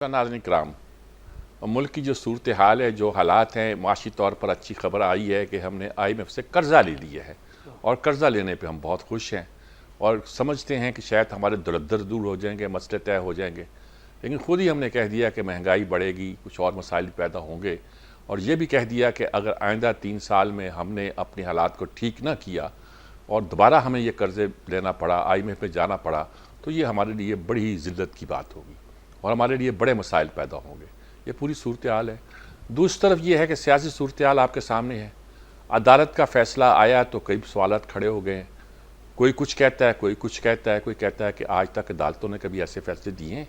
नाज़रीन इकराम, मुल्क की जो सूरत हाल है, जो हालात हैं, माशी तौर पर अच्छी खबर आई है कि हमने IMF से कर्ज़ा ले लिया है और कर्ज़ा लेने पे हम बहुत खुश हैं और समझते हैं कि शायद हमारे दरदर दूर हो जाएंगे, मसले तय हो जाएंगे। लेकिन ख़ुद ही हमने कह दिया कि महंगाई बढ़ेगी, कुछ और मसाइल पैदा होंगे और ये भी कह दिया कि अगर आइंदा 3 साल में हमने अपने हालात को ठीक ना किया और दोबारा हमें ये कर्ज़े लेना पड़ा, IMF में जाना पड़ा, तो ये हमारे लिए बड़ी ज़िल्लत की बात होगी और हमारे लिए बड़े मसाइल पैदा होंगे। ये पूरी सूरत हाल है। दूसरी तरफ ये है कि सियासी सूरत हाल आपके सामने है। अदालत का फ़ैसला आया तो कई सवालात खड़े हो गए हैं। कोई कुछ कहता है, कोई कुछ कहता है, कोई कहता है कि आज तक अदालतों ने कभी ऐसे फ़ैसले दिए हैं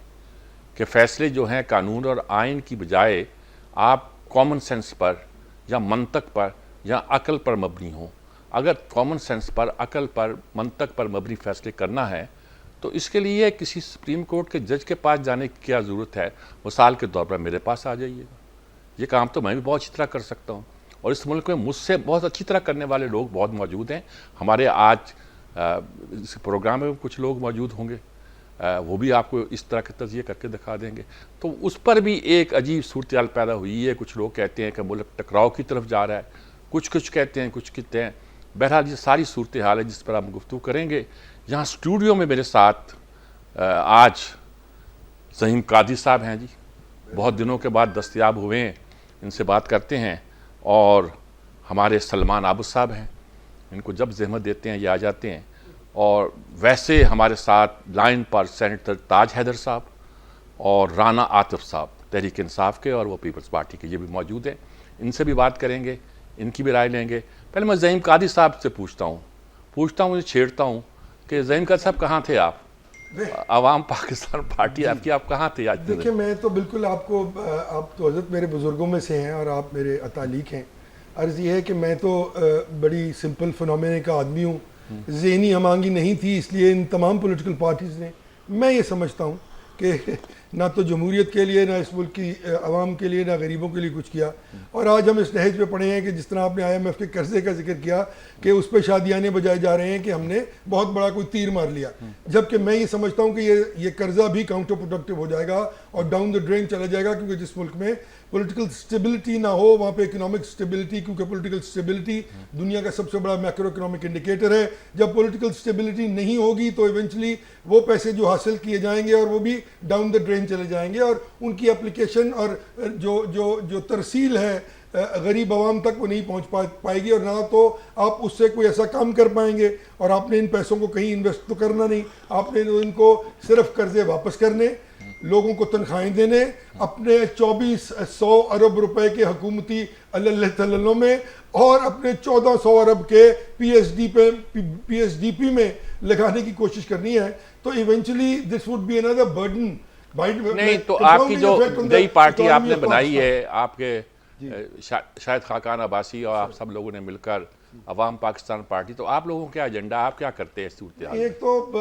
कि फ़ैसले जो हैं कानून और आइन की बजाय आप कॉमन सेंस पर या मंतक पर या अकल पर मबनी हों। अगर कॉमन सेंस पर, अकल पर, मंतक पर मबनी फ़ैसले करना है तो इसके लिए किसी सुप्रीम कोर्ट के जज के पास जाने की क्या ज़रूरत है? मिसाल के तौर पर मेरे पास आ जाइएगा। ये काम तो मैं भी बहुत अच्छी तरह कर सकता हूँ और इस मुल्क में मुझसे बहुत अच्छी तरह करने वाले लोग बहुत मौजूद हैं। हमारे आज इस प्रोग्राम में कुछ लोग मौजूद होंगे, वो भी आपको इस तरह के तज़किया करके दिखा देंगे। तो उस पर भी एक अजीब सूरत हाल पैदा हुई है। कुछ लोग कहते हैं कि मुल्क टकराव की तरफ जा रहा है, कुछ कहते हैं, कुछ कहते हैं। बहरहाल ये सारी सूरत हाल है जिस पर हम गुफ्तगू करेंगे। यहाँ स्टूडियो में मेरे साथ आज ज़हीम कादी साहब हैं जी, बहुत दिनों के बाद दस्तयाब हुए हैं, इनसे बात करते हैं। और हमारे सलमान आबद साहब हैं, इनको जब ज़हमत देते हैं ये आ जाते हैं। और वैसे हमारे साथ लाइन पर सेनेटर ताज हैदर साहब और राना आतिफ साहब तहरीक इंसाफ के और वो पीपल्स पार्टी के, ये भी मौजूद हैं। इनसे भी बात करेंगे, इनकी भी राय लेंगे। पहले मैं ज़हीम कादी साहब से पूछता हूँ, मुझे छेड़ता हूँ कि ज़हीम कादी साहब कहाँ थे आप? अवाम पाकिस्तान पार्टी आपकी, आप कहाँ थे आज? देखिए, मैं तो बिल्कुल आप तो हज़रत मेरे बुज़ुर्गों में से हैं और आप मेरे अतालीक हैं। अर्ज़ ये है कि मैं तो बड़ी सिंपल फिनोमेना का आदमी हूँ। ज़हनी हमांगी नहीं थी, इसलिए इन तमाम पॉलिटिकल पार्टीज़ ने, मैं ये समझता हूँ कि ना तो जमहूरियत के लिए, ना इस मुल्क की आवाम के लिए, ना गरीबों के लिए कुछ किया। और आज हम इस नहज पे पड़े हैं कि जिस तरह आपने IMF के कर्जे का जिक्र किया कि उस पर शादियाने बजाए जा रहे हैं कि हमने बहुत बड़ा कोई तीर मार लिया, जबकि मैं ये समझता हूँ कि ये कर्जा भी काउंटर प्रोडक्टिव हो जाएगा और डाउन द ड्रेन चला जाएगा। क्योंकि जिस मुल्क में पॉलिटिकल स्टेबिलिटी ना हो, वहाँ पे इकोनॉमिक स्टेबिलिटी, क्योंकि पॉलिटिकल स्टेबिलिटी दुनिया का सबसे बड़ा मैक्रो इकोनॉमिक इंडिकेटर है। जब पॉलिटिकल स्टेबिलिटी नहीं होगी तो इवेंचुअली वो पैसे जो हासिल किए जाएंगे और वो भी डाउन द ड्रेन चले जाएंगे और उनकी एप्लीकेशन और जो तरसील है गरीब आवाम तक वो नहीं पहुंच पाएगी और ना तो आप उससे कोई ऐसा काम कर पाएंगे। और आपने इन पैसों को कहीं इन्वेस्ट तो करना नहीं, आपने इनको सिर्फ कर्जे वापस करने, लोगों को तनख्वाहें देने, अपने 2400 अरब रुपए के हुकूमती अल्लल्लाह में और अपने 1400 अरब के PSDP में लगाने की कोशिश करनी है। तो eventually this would be another burden. नहीं तो आपकी जो नई पार्टी आपने बनाई है, आपके शायद खाकान अब्बासी और आप सब लोगों ने मिलकर अवाम पाकिस्तान पार्टी, तो आप लोगों का एजेंडा, आप क्या करते हैं सूरत हाल? एक तो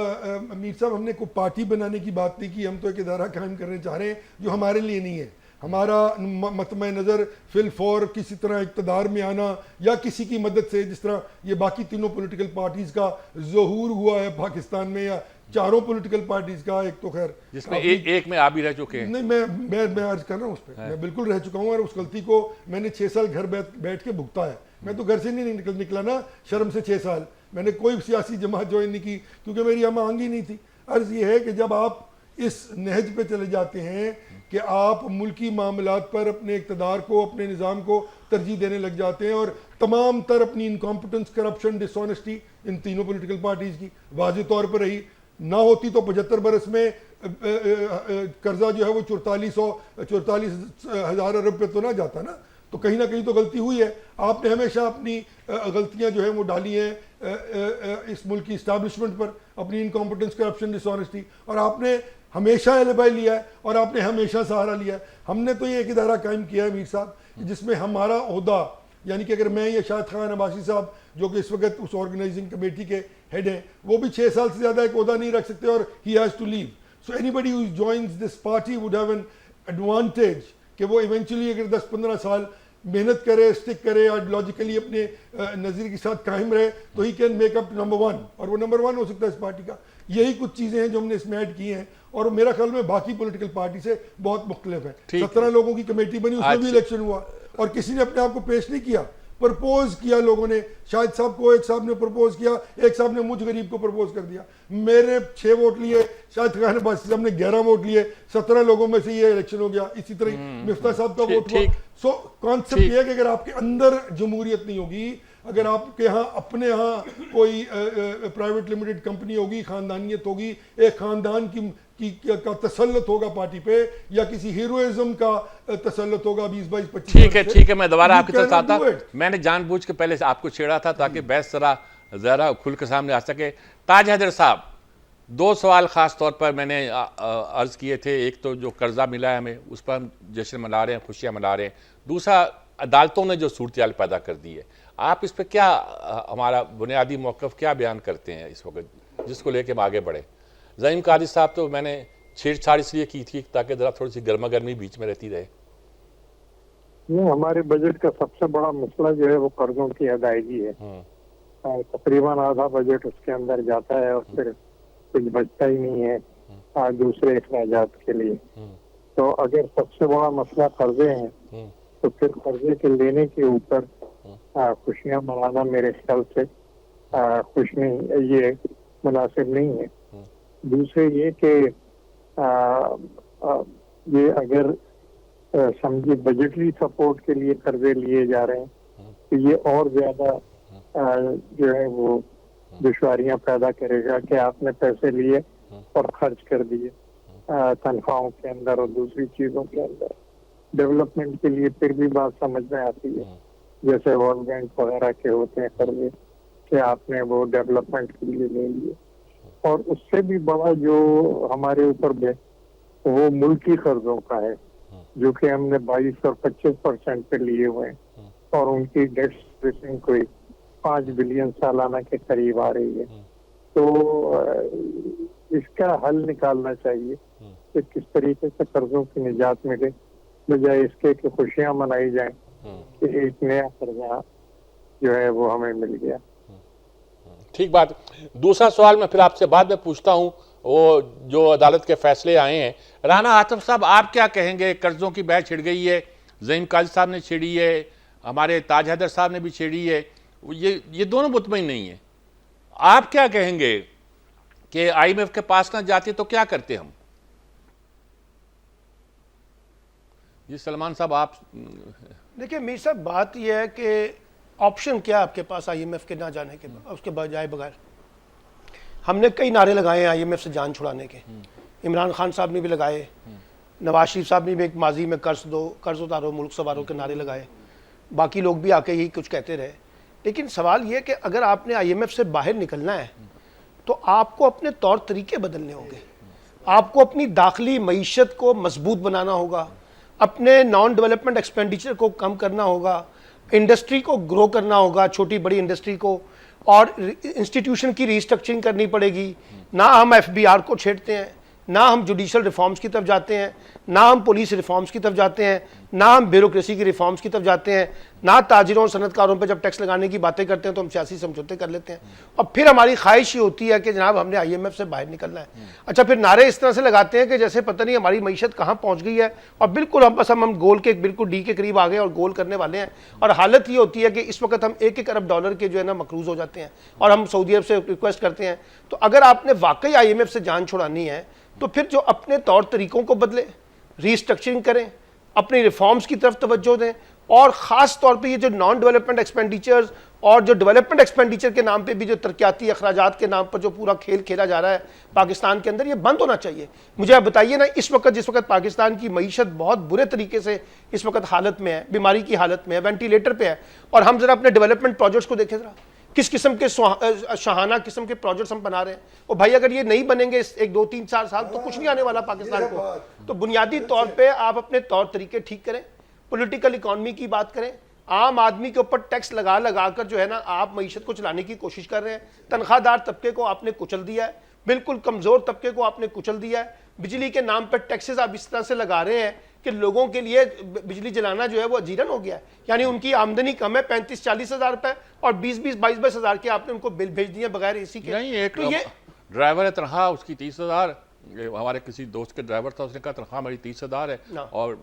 मीर साहब, हमने कोई पार्टी बनाने की बात नहीं की, हम तो एक इदारा कायम करने चाह रहे हैं जो हमारे लिए नहीं है। हमारा मतमे नज़र फिलफौर किसी तरह इक़्तिदार में आना या किसी की मदद से, जिस तरह ये बाकी तीनों पॉलिटिकल पार्टीज़ का ज़हूर हुआ है पाकिस्तान में, या चारों पॉलिटिकल पार्टीज़ का, एक तो खैर जिसमें एक में आप भी रह चुके हैं। नहीं, मैं अर्ज कर रहा हूँ उस पर, मैं बिल्कुल रह चुका हूँ और उस गलती को मैंने 6 साल घर बैठ के भुगता है। मैं तो घर से नहीं निकला ना, शर्म से 6 साल मैंने कोई सियासी जमात ज्वाइन नहीं की क्योंकि मेरी हम मांगी नहीं थी। अर्ज ये है कि जब आप इस नहज पे चले जाते हैं कि आप मुल्की मामलात पर अपने इक़्तिदार को, अपने निज़ाम को तरजीह देने लग जाते हैं और तमाम तर अपनी इनकॉम्पिटेंस, करप्शन, डिसऑनेस्टी इन तीनों पॉलिटिकल पार्टीज़ की वाज़ेह तौर पर रही। ना होती तो 75 बरस में कर्जा जो है वो 44,000 अरब पे तो ना जाता ना। तो कहीं ना कहीं तो गलती हुई है। आपने हमेशा अपनी गलतियां जो है वो डाली हैं इस मुल्क की इस्टेब्लिशमेंट पर, अपनी इनकॉम्पिटेंस, करप्शन, डिसऑनेस्टी, और आपने हमेशा एलिबाई लिया है और आपने हमेशा सहारा लिया है। हमने तो ये एक इदारा कायम किया है मीर साहब, जिसमें हमारा ओहदा, यानी कि अगर मैं या शाहिद खान अब्बासी साहब जो कि इस वक्त उस ऑर्गेनाइजिंग कमेटी के हेड हैं, वो भी 6 साल से ज़्यादा एक ओहदा नहीं रख सकते और he has to leave. So anybody who joins this party would have an advantage कि वो इवेंचुअली अगर 10-15 साल मेहनत करे, स्टिक करे, आइडियोलॉजिकली अपने नज़रिए के साथ कायम रहे, तो he can make up number 1, और वो नंबर 1 हो सकता है इस पार्टी का। यही कुछ चीज़ें हैं जो हमने इसमें ऐड की हैं, और मेरा ख्याल में बाकी पॉलिटिकल पार्टी से बहुत मुख्तलिफ है। 17 लोगों की कमेटी बनी, उसमें भी इलेक्शन हुआ और किसी ने अपने आप को पेश नहीं किया, प्रपोज किया लोगों ने। शाहिद साहब को एक साहब ने प्रपोज किया, एक साहब ने मुझ गरीब को प्रपोज कर दिया। मेरे 6 वोट लिए, शाहिद खान अब्बासी साहब ने 11 वोट लिए, 17 लोगों में से ये इलेक्शन हो गया। इसी तरह मिफ्ता साहब का वोट हुआ। सो कॉन्सेप्ट ये है कि अगर आपके अंदर जमहूरियत नहीं होगी, अगर आपके यहाँ अपने यहाँ कोई प्राइवेट लिमिटेड कंपनी होगी, खानदानियत होगी, एक खानदान का तसल्लुत होगा पार्टी पे, या किसी हीरोइज्म का तसल्लुत होगा 20-22-25। ठीक है, मैं दोबारा आपकी तरफ आता हूं। मैंने जानबूझ के पहले से आपको छेड़ा था ताकि बहस जरा खुल के सामने आ सके। ताज हैदर साहब, 2 सवाल खास तौर पर मैंने अर्ज किए थे। एक तो जो कर्जा मिला है हमें, उस पर हम जश्न मना रहे हैं, खुशियां मना रहे हैं। दूसरा, अदालतों ने जो सूरत पैदा कर दी है, आप इस पर क्या हमारा बुनियादी मौक़िफ़ क्या बयान करते हैं इस वक्त, जिसको लेके हम आगे बढ़े? ज़हीम कादिर साहब, तो मैंने छेड़छाड़ इसलिए की थी ताकि ज़रा थोड़ी सी गर्मा गर्मी बीच में रहती रहे। ये हमारे बजट का सबसे बड़ा मसला जो है वो कर्जों की अदायगी है। तकरीबन आधा बजट उसके अंदर जाता है और फिर कुछ बचता ही नहीं है दूसरे अखराजात के लिए। तो अगर सबसे बड़ा मसला कर्जे हैं तो फिर कर्जे के लेने के ऊपर खुशियां मनाना मेरे ख्याल से खुश नहीं, ये मुनासिब नहीं है। दूसरे ये कि ये अगर समझिए बजटरी सपोर्ट के लिए कर्जे लिए जा रहे हैं तो ये और ज्यादा जो है वो दुश्वारियां पैदा करेगा कि आपने पैसे लिए और खर्च कर दिए तनख्वाहों के अंदर और दूसरी चीजों के अंदर। डेवलपमेंट के लिए फिर भी बात समझ में आती है, जैसे वर्ल्ड बैंक वगैरह के होते हैं कर्जे कि आपने वो डेवलपमेंट के लिए ले लिए। और उससे भी बड़ा जो हमारे ऊपर वो मुल्की कर्जों का है, जो कि हमने 22 और 25% पे लिए हुए हैं और उनकी डेट सर्विसिंग कोई 5 बिलियन सालाना के करीब आ रही है। तो इसका हल निकालना चाहिए कि किस तरीके से कर्जों की निजात मिले, बजाय इसके कि खुशियां मनाई जाएं कि एक नया कर्जा जो है वो हमें मिल गया। ठीक बात। दूसरा सवाल मैं फिर आपसे बाद में पूछता हूं, वो जो अदालत के फैसले आए हैं। राना आतिफ साहब, आप क्या कहेंगे? कर्जों की बैच छिड़ गई है, ज़हीम कादिर साहब ने छेड़ी है, हमारे ताज हैदर साहब ने भी छेड़ी है, ये दोनों मुतमईन नहीं है। आप क्या कहेंगे कि IMF के पास ना जाते तो क्या करते हम? जी सलमान साहब, आप देखिए मीर साहब, बात यह है कि ऑप्शन क्या है आपके पास IMF के ना जाने के, उसके बजाय बगैर हमने कई नारे लगाए हैं IMF से जान छुड़ाने के। इमरान खान साहब ने भी लगाए, नवाज शरीफ साहब ने भी एक माजी में कर्ज उतारो मुल्क सवारों के नारे लगाए, बाकी लोग भी आके यही कुछ कहते रहे। लेकिन सवाल ये कि अगर आपने IMF से बाहर निकलना है तो आपको अपने तौर तरीके बदलने होंगे, आपको अपनी दाखिली मईशत को मजबूत बनाना होगा, अपने नॉन डेवलपमेंट एक्सपेंडिचर को कम करना होगा, इंडस्ट्री को ग्रो करना होगा, छोटी बड़ी इंडस्ट्री को, और इंस्टीट्यूशन की रीस्ट्रक्चरिंग करनी पड़ेगी। ना हम FBR को छेड़ते हैं, ना हम जुडिशल रिफॉर्म्स की तरफ जाते हैं, ना हम पुलिस रिफॉर्म्स की तरफ जाते हैं, ना हम ब्यूरोक्रेसी की रिफॉर्म्स की तरफ जाते हैं, ना ताजिरों और सनतकारों पर जब टैक्स लगाने की बातें करते हैं तो हम सियासी समझौते कर लेते हैं। और फिर हमारी ख्वाहिश ये होती है कि जनाब हमने IMF से बाहर निकलना है। अच्छा, फिर नारे इस तरह से लगाते हैं कि जैसे पता नहीं हमारी मईशत कहाँ पहुँच गई है, और बिल्कुल हम गोल के बिल्कुल डी के करीब आ गए और गोल करने वाले हैं। और हालत ये होती है कि इस वक्त हम 1-1 अरब डॉलर के जो है ना मकरूज हो जाते हैं और हम सऊदी अरब से रिक्वेस्ट करते हैं। तो अगर आपने वाकई IMF से जान छुड़ानी है तो फिर जो अपने तौर तरीकों को बदले, रीस्ट्रक्चरिंग करें, अपनी रिफॉर्म्स की तरफ तवज्जो दें, और ख़ास तौर पे ये जो नॉन डेवलपमेंट एक्सपेंडिचर्स और जो डेवलपमेंट एक्सपेंडिचर के नाम पे भी जो तरक्याती अखराजात के नाम पर जो पूरा खेल खेला जा रहा है पाकिस्तान के अंदर, ये बंद होना चाहिए। मुझे आप बताइए ना, इस वक्त जिस वक्त पाकिस्तान की मईशत बहुत बुरे तरीके से इस वक्त हालत में है, बीमारी की हालत में है, वेंटिलेटर पे है, और हम जरा अपने डेवलपमेंट प्रोजेक्ट्स को देखें जरा, किस किस्म के शहाना किस्म के प्रोजेक्ट्स हम बना रहे हैं। और भाई अगर ये नहीं बनेंगे 1-2-3-4 साल तो कुछ नहीं आने वाला पाकिस्तान को। तो बुनियादी तौर पे आप अपने तौर तरीके ठीक करें, पॉलिटिकल इकॉनमी की बात करें। आम आदमी के ऊपर टैक्स लगा कर जो है ना आप मईशत को चलाने की कोशिश कर रहे हैं। तनख्वाहदार तबके को आपने कुचल दिया है, बिल्कुल कमजोर तबके को आपने कुचल दिया है। बिजली के नाम पर टैक्सेस आप इस तरह से लगा रहे हैं कि लोगों के लिए बिजली जलाना जो है वो अजीरन हो गया है। यानी उनकी आमदनी कम है 35-40 हज़ार रुपए, और 20-22 हज़ार के आपने उनको बिल भेज दिए बगैर AC के। नहीं, एक तो ये ड्राइवर है तनख्वाह उसकी 30,000, हमारे किसी दोस्त के ड्राइवर था, उसने कहा तनख्वाह मेरी 30,000 है ना। और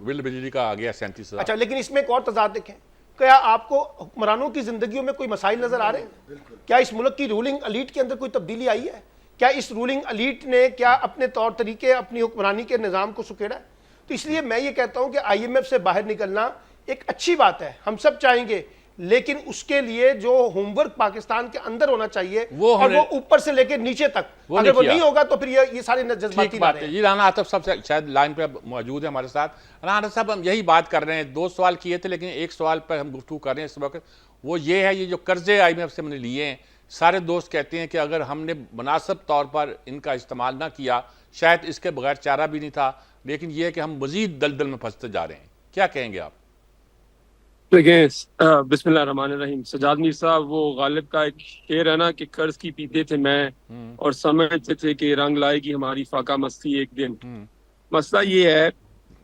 बिल बिजली का आ गया 37,000। अच्छा, लेकिन इसमें एक और तजाद देखें, क्या आपको हुक्मरानों की जिंदगियों में कोई मसाइल नजर आ रहे हैं? क्या इस मुल्क की रूलिंग अलीट के अंदर कोई तब्दीली आई है? क्या इस रूलिंग अलीट ने क्या अपने तौर तरीके, अपनी हुक्मरानी के निज़ाम को सुकेड़ा है? तो इसलिए मैं ये कहता हूं कि IMF से बाहर निकलना एक अच्छी बात है, हम सब चाहेंगे, लेकिन उसके लिए जो होमवर्क पाकिस्तान के अंदर होना चाहिए और वो ऊपर से लेकर नीचे तक, अगर वो नहीं होगा तो फिर ये सारे जज्बाती बात है। ये राना आतफ साहब शायद लाइन पे मौजूद है हमारे साथ। राना साहब, हम यही बात कर रहे हैं, 2 सवाल किए थे लेकिन एक सवाल पर हम गुफ्तगू कर रहे हैं इस वक्त, वो ये है, ये जो कर्जे IMF से हमने लिए हैं, सारे दोस्त कहते हैं कि अगर हमने मुनासिब तौर पर इनका इस्तेमाल ना किया शायद इसके बगैर चारा भी नहीं था, लेकिन यह है कि हम मजीद दलदल में फंसते जा रहे हैं। क्या कहेंगे आप? देखिए, बिस्मिल्लाहिर्रहमानिर्रहीम। सजाद मीर साहब, वो गालिब का एक शेर है ना कि कर्ज की पीते थे मैं और समझते थे कि रंग लाएगी हमारी फाका मस्ती एक दिन। मसला ये है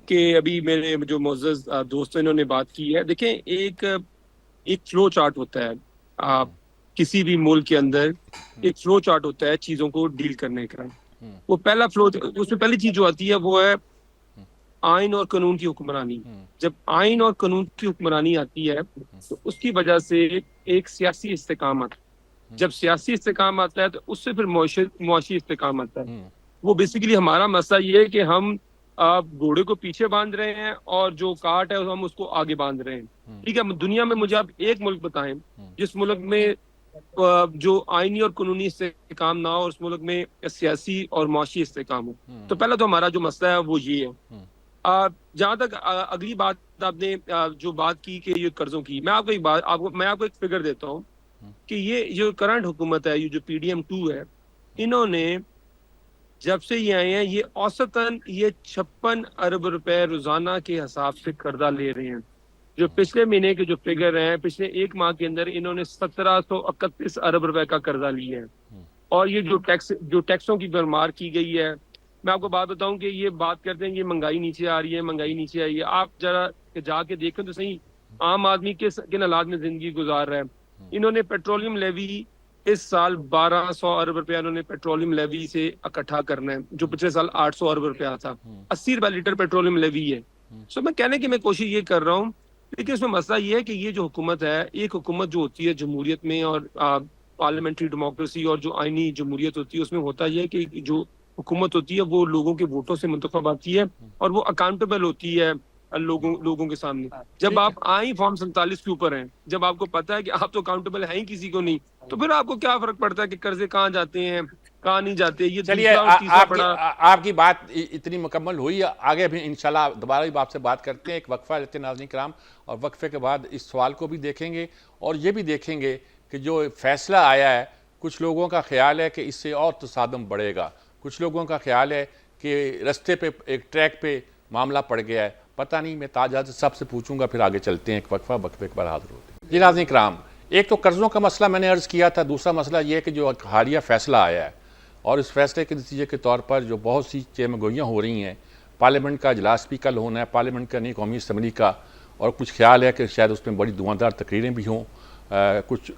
कि अभी मेरे जो मोअज़्ज़ज़ दोस्तों इन्होंने बात की है, देखें एक फ्लो चार्ट होता है आप किसी भी मुल्क के अंदर, एक फ्लो चार्ट होता है चीजों को डील करने का। वो पहला फ्लो, उसमें पहली चीज जो आती है वो है आइन और कानून की हुक्मरानी। जब आइन और कानून की हुक्मरानी आती है तो उसकी वजह से एक सियासी इस्तेकामत, जब सियासी इस्तेकाम आता है तो उससे फिर मुआशी इस्तेकाम आता है। वो बेसिकली हमारा मसला ये है कि हम घोड़े को पीछे बांध रहे हैं और जो काट है हम उसको आगे बांध रहे हैं। ठीक है, दुनिया में मुझे आप एक मुल्क बताएं जिस मुल्क में जो आईनी और कानूनी इस्तेकाम ना हो और उस मुल्क में सियासी और मुआशी इस्तेकाम हो। तो पहला तो हमारा जो मसला है वो ये है। जहां तक अगली बात आपने जो बात की कि ये कर्जों की, मैं आपको एक फिगर देता हूँ कि ये जो करंट हुकूमत है, ये जो PDM2 है, इन्होंने जब से ये आए हैं ये औसतन ये 56 अरब रुपए रोजाना के हिसाब से कर्जा ले रहे हैं। जो पिछले महीने के जो फिगर हैं, पिछले एक माह के अंदर इन्होंने 1731 अरब रुपए का कर्जा लिया है। और ये जो टैक्सों की भरमार की गई है, मैं आपको बात बताऊं कि ये बात करते हैं ये महंगाई नीचे आ रही है, महंगाई नीचे आई है। आप जरा जाके देखें तो सही आम आदमी किन हालात में जिंदगी गुजार रहा है। इन्होंने पेट्रोलियम लेवी इस साल 1200 अरब रुपया इन्होंने पेट्रोलियम लेवी से इकट्ठा करना है, जो पिछले साल 800 अरब रुपया था। 80 रुपए लीटर पेट्रोलियम लेवी है। सो मैं कहने की मैं कोशिश ये कर रहा हूँ, लेकिन इसमें मसला ये है कि ये जो हुकूमत है, एक हुकूमत जो होती है जमहूरियत में और पार्लियामेंट्री डेमोक्रेसी और जो आईनी जमहूरियत होती है, उसमें होता यह है कि जो हुकूमत होती है वो लोगों के वोटों से मुंतखब आती है और वो अकाउंटेबल होती है लोगों के सामने। जब आप आई फॉर्म 47 के ऊपर हैं, जब आपको पता है कि आप तो अकाउंटेबल हैं ही किसी को नहीं, तो फिर आपको क्या फर्क पड़ता है कि कर्जे कहाँ जाते हैं कहाँ नहीं जाते। ये चलिए, आपकी बात इतनी मुकम्मल हुई, आगे भी इंशाल्लाह दोबारा भी आपसे बात करते हैं। एक वक्फा लेते हैं नाज़रीन किराम, और वक्फे के बाद इस सवाल को भी देखेंगे और ये भी देखेंगे कि जो फैसला आया है, कुछ लोगों का ख्याल है कि इससे और तसादम बढ़ेगा, कुछ लोगों का ख्याल है कि रास्ते पे एक ट्रैक पे मामला पड़ गया है, पता नहीं। मैं ताज हाजिर साहब से पूछूंगा, फिर आगे चलते हैं। एक वक्फे के बाद हाजिर होते हैं। जी नाज़रीन किराम, एक तो कर्ज़ों का मसला मैंने अर्ज़ किया था, दूसरा मसला ये है कि जो हालिया फैसला आया है और इस फैसले के नतीजे के तौर पर जो बहुत सी चेमगोइयाँ हो रही हैं, पार्लियामेंट का इजलास भी कल होना है, पार्लियामेंट का नहीं कौमी असम्बली का, और कुछ ख्याल है कि शायद उसमें बड़ी धुआंधार तकरीरें भी हों। कुछ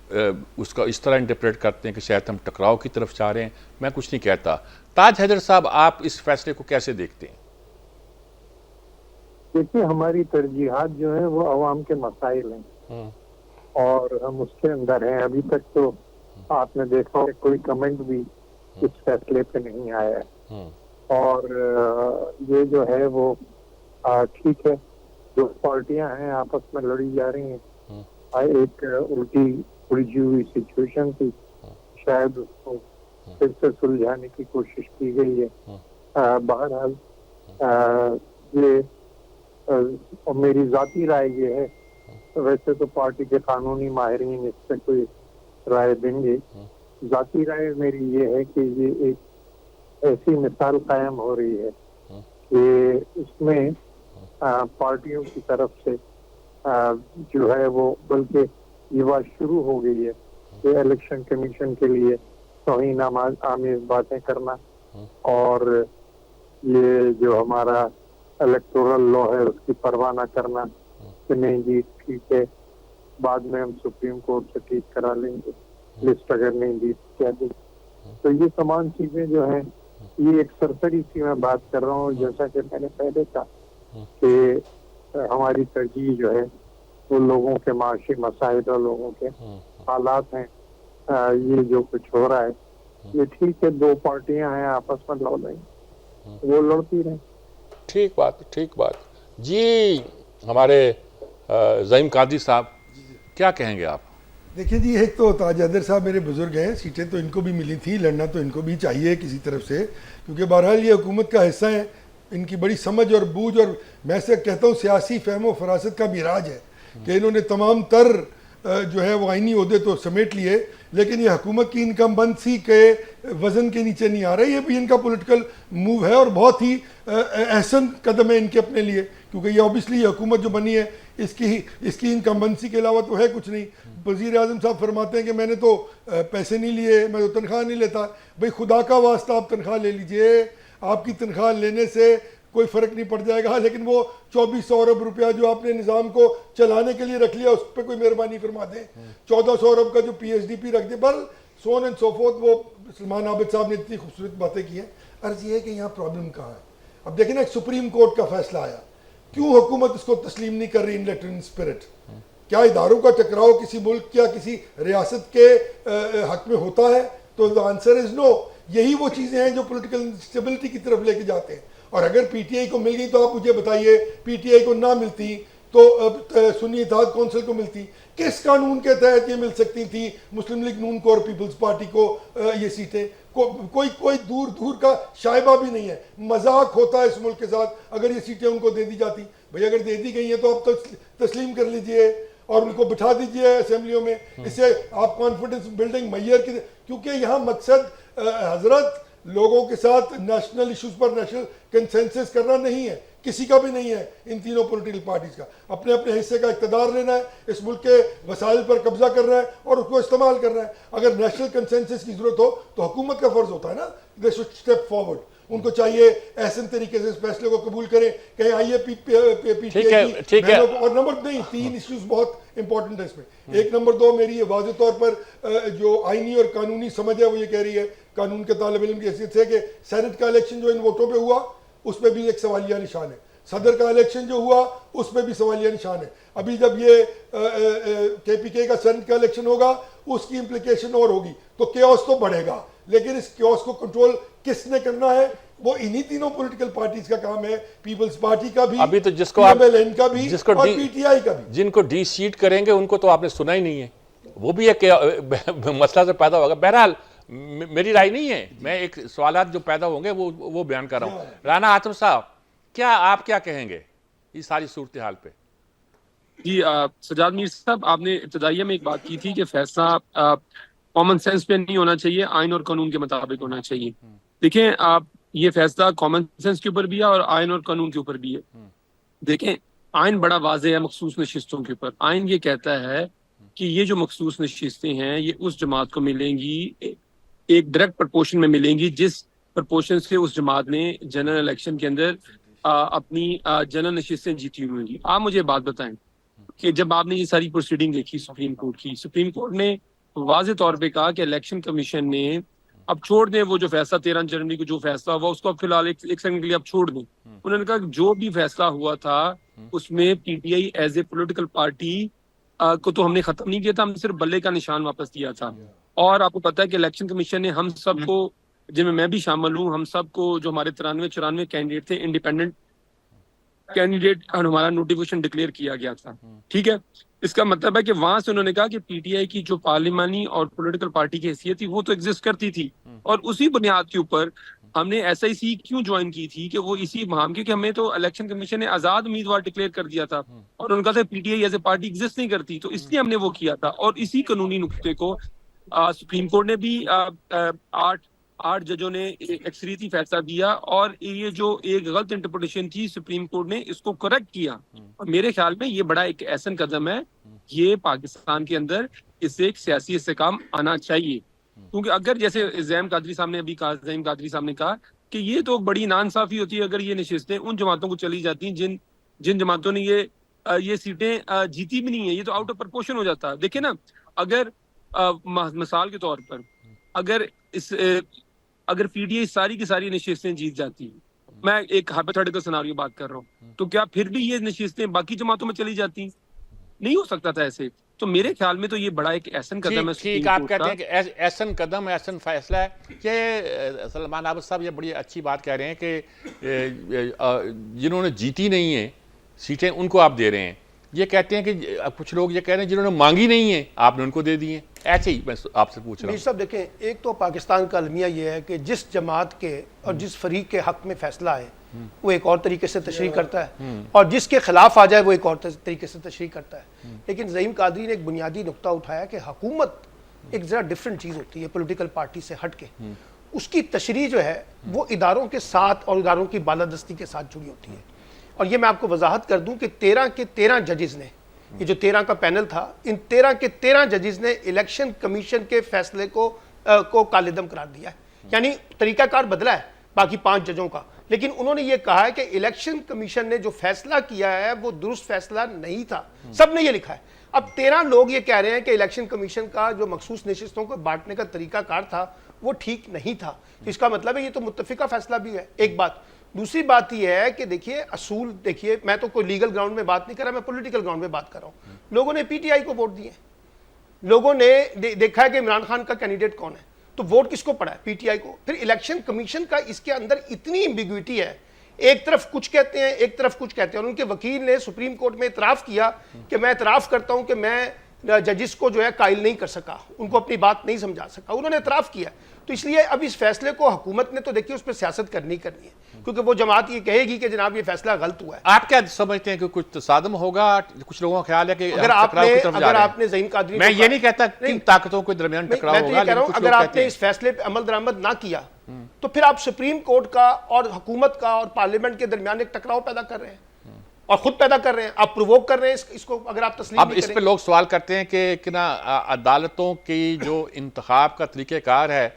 उसका इस तरह इंटरप्रेट करते हैं कि शायद हम टकराव की तरफ जा रहे हैं। मैं कुछ नहीं कहता। ताज हैदर साहब, आप इस फैसले को कैसे देखते हैं? देखिए, हमारी तरजीहात जो है वो अवाम के मसाइल हैं और हम उसके अंदर हैं। अभी तक तो आपने देखा है कोई कमेंट भी इस फैसले पे नहीं आया है और ये जो है वो ठीक है, जो पार्टियां हैं आपस में लड़ी जा रही हैं, एक उलझी हुई सिचुएशन थी, शायद उसको फिर से सुलझाने की कोशिश की गई है। बहरहाल ये और मेरी जाती राय ये है, तो वैसे तो पार्टी के कानूनी माहिरीन इस पे कोई राय देंगे। जाती राय मेरी ये है कि ये एक ऐसी मिसाल कायम हो रही है कि इसमें पार्टियों की तरफ से जो है वो, बल्कि ये बात शुरू हो गई है कि इलेक्शन कमीशन के लिए तौहीन आमेज बातें करना और ये जो हमारा इलेक्टोरल लॉ है उसकी परवाह न करना कि नहीं जी ठीक है, बाद में हम सुप्रीम कोर्ट से ठीक करा लेंगे, लिस्ट अगर नहीं दी इत्यादि। तो ये तमाम चीजें जो हैं, ये एक सरसरी सी मैं बात कर रहा हूँ। जैसा कि मैंने पहले कहा कि हमारी तरजीह जो है वो लोगों के माशी मसाइल और लोगों के हालात हैं। ये जो कुछ हो रहा है ये ठीक है, दो पार्टियां हैं आपस में लड़ रही, वो लड़ती रहे। ठीक बात जी। हमारे ज़हीम कादरी साहब क्या कहेंगे आप? देखिए जी, एक तो ताज हैदर साहब मेरे बुजुर्ग हैं, सीटें तो इनको भी मिली थी, लड़ना तो इनको भी चाहिए किसी तरफ से, क्योंकि बहरहाल ये हुकूमत का हिस्सा है। इनकी बड़ी समझ और बूझ और मैं से कहता हूँ सियासी फहम फरासत का भी राज है कि इन्होंने तमाम तर जो है वो आइनी ओहदे तो समेट लिए, लेकिन ये हुकूमत की इनकम्बेंसी के वजन के नीचे नहीं आ रहा। ये भी इनका पॉलिटिकल मूव है और बहुत ही अहसन कदम है इनके अपने लिए, क्योंकि ये ऑब्वियसली ये हुकूमत जो बनी है इसकी इनकम्बेंसी के अलावा तो है कुछ नहीं। वज़ीर आज़म साहब फरमाते हैं कि मैंने तो पैसे नहीं लिए, मैं तो तनख्वाह नहीं लेता। भाई खुदा का वास्ता आप तनख्वाह ले लीजिए, आपकी तनख्वाह लेने से कोई फ़र्क नहीं पड़ जाएगा, लेकिन वो 2400 अरब रुपया जो आपने निज़ाम को चलाने के लिए रख लिया उस पर कोई मेहरबानी फरमा दें। 1400 अरब का जो PSDP रख दे, बल सोन एंड सो फोर्थ। वो सलमान आबिद साहब ने इतनी खूबसूरत बातें की हैं। अर्ज़ ये है कि यहाँ प्रॉब्लम कहाँ है? अब देखें ना, एक सुप्रीम कोर्ट का फैसला आया, क्यों हुकूमत इसको तस्लीम नहीं कर रही इन लेटर इन स्पिरिट? क्या इदारों का टकराव किसी मुल्क या किसी रियासत के हक में होता है? तो द आंसर इज नो। यही वो चीज़ें हैं जो पॉलिटिकल स्टेबिलिटी की तरफ लेके जाते हैं। और अगर पीटीआई को मिल गई तो आप मुझे बताइए, पीटीआई को ना मिलती तो सुन्नी इत्तेहाद कौंसिल को मिलती, किस कानून के तहत ये मिल सकती थी मुस्लिम लीग नून को और पीपल्स पार्टी को ये सीटें? कोई दूर का शायबा भी नहीं है। मजाक होता है इस मुल्क के साथ अगर ये सीटें उनको दे दी जाती। भाई अगर दे दी गई हैं तो आप तो तस्लीम कर लीजिए और उनको बिठा दीजिए असेंबलियों में। इससे आप कॉन्फिडेंस बिल्डिंग मैयर की, क्योंकि यहाँ मकसद हजरत लोगों के साथ नेशनल इश्यूज पर नेशनल कंसेंसस करना नहीं है, किसी का भी नहीं है। इन तीनों पॉलिटिकल पार्टीज का अपने अपने हिस्से का इक़्तिदार लेना है, इस मुल्क के वसाइल पर कब्जा करना है और उसको इस्तेमाल करना है। अगर नेशनल कंसेंसस की जरूरत हो तो हुकूमत का फर्ज होता है ना, दे शुड स्टेप फॉरवर्ड। उनको चाहिए ऐसे तरीके से इस फैसले को कबूल करें, कहें आइए पीटीआई ठीक है। और नंबर नहीं, 3 इश्यूज बहुत इंपॉर्टेंट है इसमें। एक नंबर 2, मेरी ये वाज़ेह तौर पर जो आईनी और कानूनी समझ है वो ये कह रही है कानून के तालिब इल्म की हैसियत से कि सेनेट का इलेक्शन जो इन वोटों पे हुआ उस पर भी एक सवालिया निशान है, सदर का इलेक्शन जो हुआ उस पर भी सवालिया निशान है। अभी जब ये KPK का सेनेट का इलेक्शन होगा उसकी इम्प्लीकेशन और होगी, तो केओस तो बढ़ेगा, लेकिन इस केओस को कंट्रोल किसने करना है? वो इन्हीं तीनों पॉलिटिकल पार्टीज का काम है, पीपल्स पार्टी का भी, अभी तो जिसको आप का भी और पीटीआई का भी। जिनको डी सीट करेंगे उनको तो आपने सुना ही नहीं है, वो भी एक मसला से पैदा होगा। बहरहाल मेरी राय नहीं है, मैं एक सवालात जो पैदा होंगे वो बयान कर रहा हूँ। राना आतम साहब, आप क्या कहेंगे इस सारी सूरत हाल पे? जी सजाद मीर साहब, आपने इब्तदाइया में एक बात की थी कि फैसला कॉमन सेंस पे नहीं होना चाहिए, आइन और कानून के मुताबिक होना चाहिए। देखें, आप ये फैसला कॉमन सेंस के ऊपर भी है और आइन और कानून के ऊपर भी है। देखें, आइन बड़ा वाज़ेह है मखसूस नशिस्तों के ऊपर। आइन ये कहता है कि ये जो मखसूस नशिस्तें हैं ये उस जमात को मिलेंगी, एक डायरेक्ट प्रपोर्शन में मिलेंगी जिस प्रपोर्शन से उस जमात ने जनरल इलेक्शन के अंदर अपनी जनरल नशिस्तें जीती हुई होंगी। आप मुझे बात बताएं कि जब आपने ये सारी प्रोसीडिंग देखी सुप्रीम कोर्ट की, सुप्रीम कोर्ट ने वाज़ेह तौर पे कहा कि इलेक्शन कमीशन ने अब छोड़ दें वो जो फैसला 13 जनवरी को जो फैसला हुआ उसको अब फिलहाल एक सेकंड के लिए अब छोड़ दें। उन्होंने कहा जो भी फैसला हुआ था उसमें PTI as a political party को तो हमने खत्म नहीं किया था, हमने सिर्फ बल्ले का निशान वापस दिया था। और आपको पता है कि इलेक्शन कमीशन ने हम सबको, जिनमें मैं भी शामिल हूँ, हम सबको जो हमारे 93-94 कैंडिडेट थे इंडिपेंडेंट कैंडिडेट, हमारा नोटिफिकेशन डिक्लेयर किया गया था। ठीक है, इसका मतलब है कि वहां से उन्होंने कहा कि पीटीआई की जो पार्लिमानी और पॉलिटिकल पार्टी की हैसियत थी वो तो एग्जिस्ट करती थी, और उसी बुनियाद के ऊपर हमने SIC क्यों ज्वाइन की थी कि वो इसी महाम, क्योंकि हमें तो इलेक्शन कमीशन ने आजाद उम्मीदवार डिक्लेयर कर दिया था और उनका तो PTI as a party exist नहीं करती, तो इसलिए हमने वो किया था। और इसी कानूनी नुक्ते को सुप्रीम कोर्ट ने भी 8 जजों ने अक्सरियती फैसला दिया और ये जो एक गलत इंटरप्रिटेशन थी सुप्रीम कोर्ट ने इसको करेक्ट किया। और मेरे ख्याल में ये बड़ा एक ऐसा कदम है, ये पाकिस्तान के अंदर इससे एक सियासी इस्तेकाम आना चाहिए। क्योंकि अगर जैसे ज़हीम कादरी साहब ने अभी कहा, ज़हीम कादरी साहब ने कहा कि ये तो बड़ी नाइंसाफी होती है अगर ये नशिस्तें उन जमातों को चली जाती हैं जिन जमातों ने ये सीटें जीती भी नहीं है, ये तो आउट ऑफ प्रपोर्शन हो जाता है। देखिए ना, अगर मिसाल के तौर पर अगर अगर पीटीआई सारी की सारी नशिस्तें जीत जाती है, मैं एक हाइपोथेटिकल सिनेरियो बात कर रहा हूँ, तो क्या फिर भी ये नशिस्तें बाकी जमातों में चली जाती? नहीं हो सकता था ऐसे। तो मेरे ख्याल में तो ये बड़ा एक ऐसा कदम है ठीक सुप्रीम ठीक, आप कोर्ट कहते का। हैं कि ऐसन कदम, ऐसन फैसला है कि सलमान आबद साहब ये बड़ी अच्छी बात कह रहे हैं कि जिन्होंने जीती नहीं है सीटें उनको आप दे रहे हैं। ये कहते हैं कि कुछ लोग ये कह रहे हैं जिन्होंने मांगी नहीं है आपने उनको दे दी है। ऐसे ही मैं आपसे पूछ रहा मीर हूँ। साहब देखें, एक तो पाकिस्तान का अलमिया ये है कि जिस जमात के और जिस फरीक के हक में फैसला है वो एक और तरीके से तशरीह करता है, और जिसके खिलाफ आ जाए वो एक और तरीके से तशरीह करता है। लेकिन ज़हीम कादरी ने एक बुनियादी नुक्ता उठाया कि हुकूमत एक ज़रा डिफरेंट चीज़ होती है पॉलिटिकल पार्टी से हट के। उसकी तशरीह जो है वो इदारों के साथ और इदारों की बालादस्ती के साथ जुड़ी होती है। और ये मैं आपको वजाहत कर दूं कि 13 के 13 जजेस ने, ये जो 13 का पैनल था, इन 13 के 13 जजेस ने इलेक्शन कमीशन के फैसले को कालिदम करार दिया है। यानी तरीकाकार बदला है बाकी 5 जजों का, लेकिन उन्होंने ये कहा है कि इलेक्शन कमीशन ने जो फैसला किया है वो दुरुस्त फैसला नहीं था। सब ने ये लिखा है। अब 13 लोग ये कह रहे हैं कि इलेक्शन कमीशन का जो मखसूस नशिस्तों को बांटने का तरीकाकार था वो ठीक नहीं था। तो इसका मतलब है ये तो मुत्तफिका फैसला भी है, एक बात। दूसरी बात यह है कि देखिए असूल, देखिए मैं तो कोई लीगल ग्राउंड में बात नहीं कर रहा, मैं पॉलिटिकल ग्राउंड में बात कर रहा हूं। लोगों ने पीटीआई को वोट दिए, लोगों ने देखा है कि इमरान खान का कैंडिडेट कौन है, तो वोट किसको पड़ा है? पीटीआई को। फिर इलेक्शन कमीशन का इसके अंदर इतनी एम्बिग्विटी है, एक तरफ कुछ कहते हैं एक तरफ कुछ कहते हैं। और उनके वकील ने सुप्रीम कोर्ट में इतराफ किया कि मैं इतराफ करता हूं कि मैं जजिस को जो है कायल नहीं कर सका, उनको अपनी बात नहीं समझा सका, उन्होंने इतराफ किया। तो इसलिए अब इस फैसले को हुकूमत ने तो देखिए उस पर सियासत करनी है, क्योंकि वो जमात ये कहेगी कि जनाब ये फैसला गलत हुआ है। आप क्या समझते हैं कि कुछ तसादम होगा? कुछ लोगों का ख्याल है कि अगर आपने ज़हीम कादरी, मैं ये नहीं कहता कि ताकतों के दरमियान टकराव होगा, मैं तो ये कह रहा हूं अगर आपने इस फैसले पे अमल दरामद ना किया तो फिर आप सुप्रीम कोर्ट का और हुकूमत का और पार्लियामेंट के दरमियान एक टकराव पैदा कर रहे हैं और खुद पैदा कर रहे हैं, आप प्रोवोक कर रहे हैं इसको। अगर आप तस्लीम अब इस पे लोग सवाल करते हैं कि ना अदालतों की जो इंतखाब का तरीक़ेकार है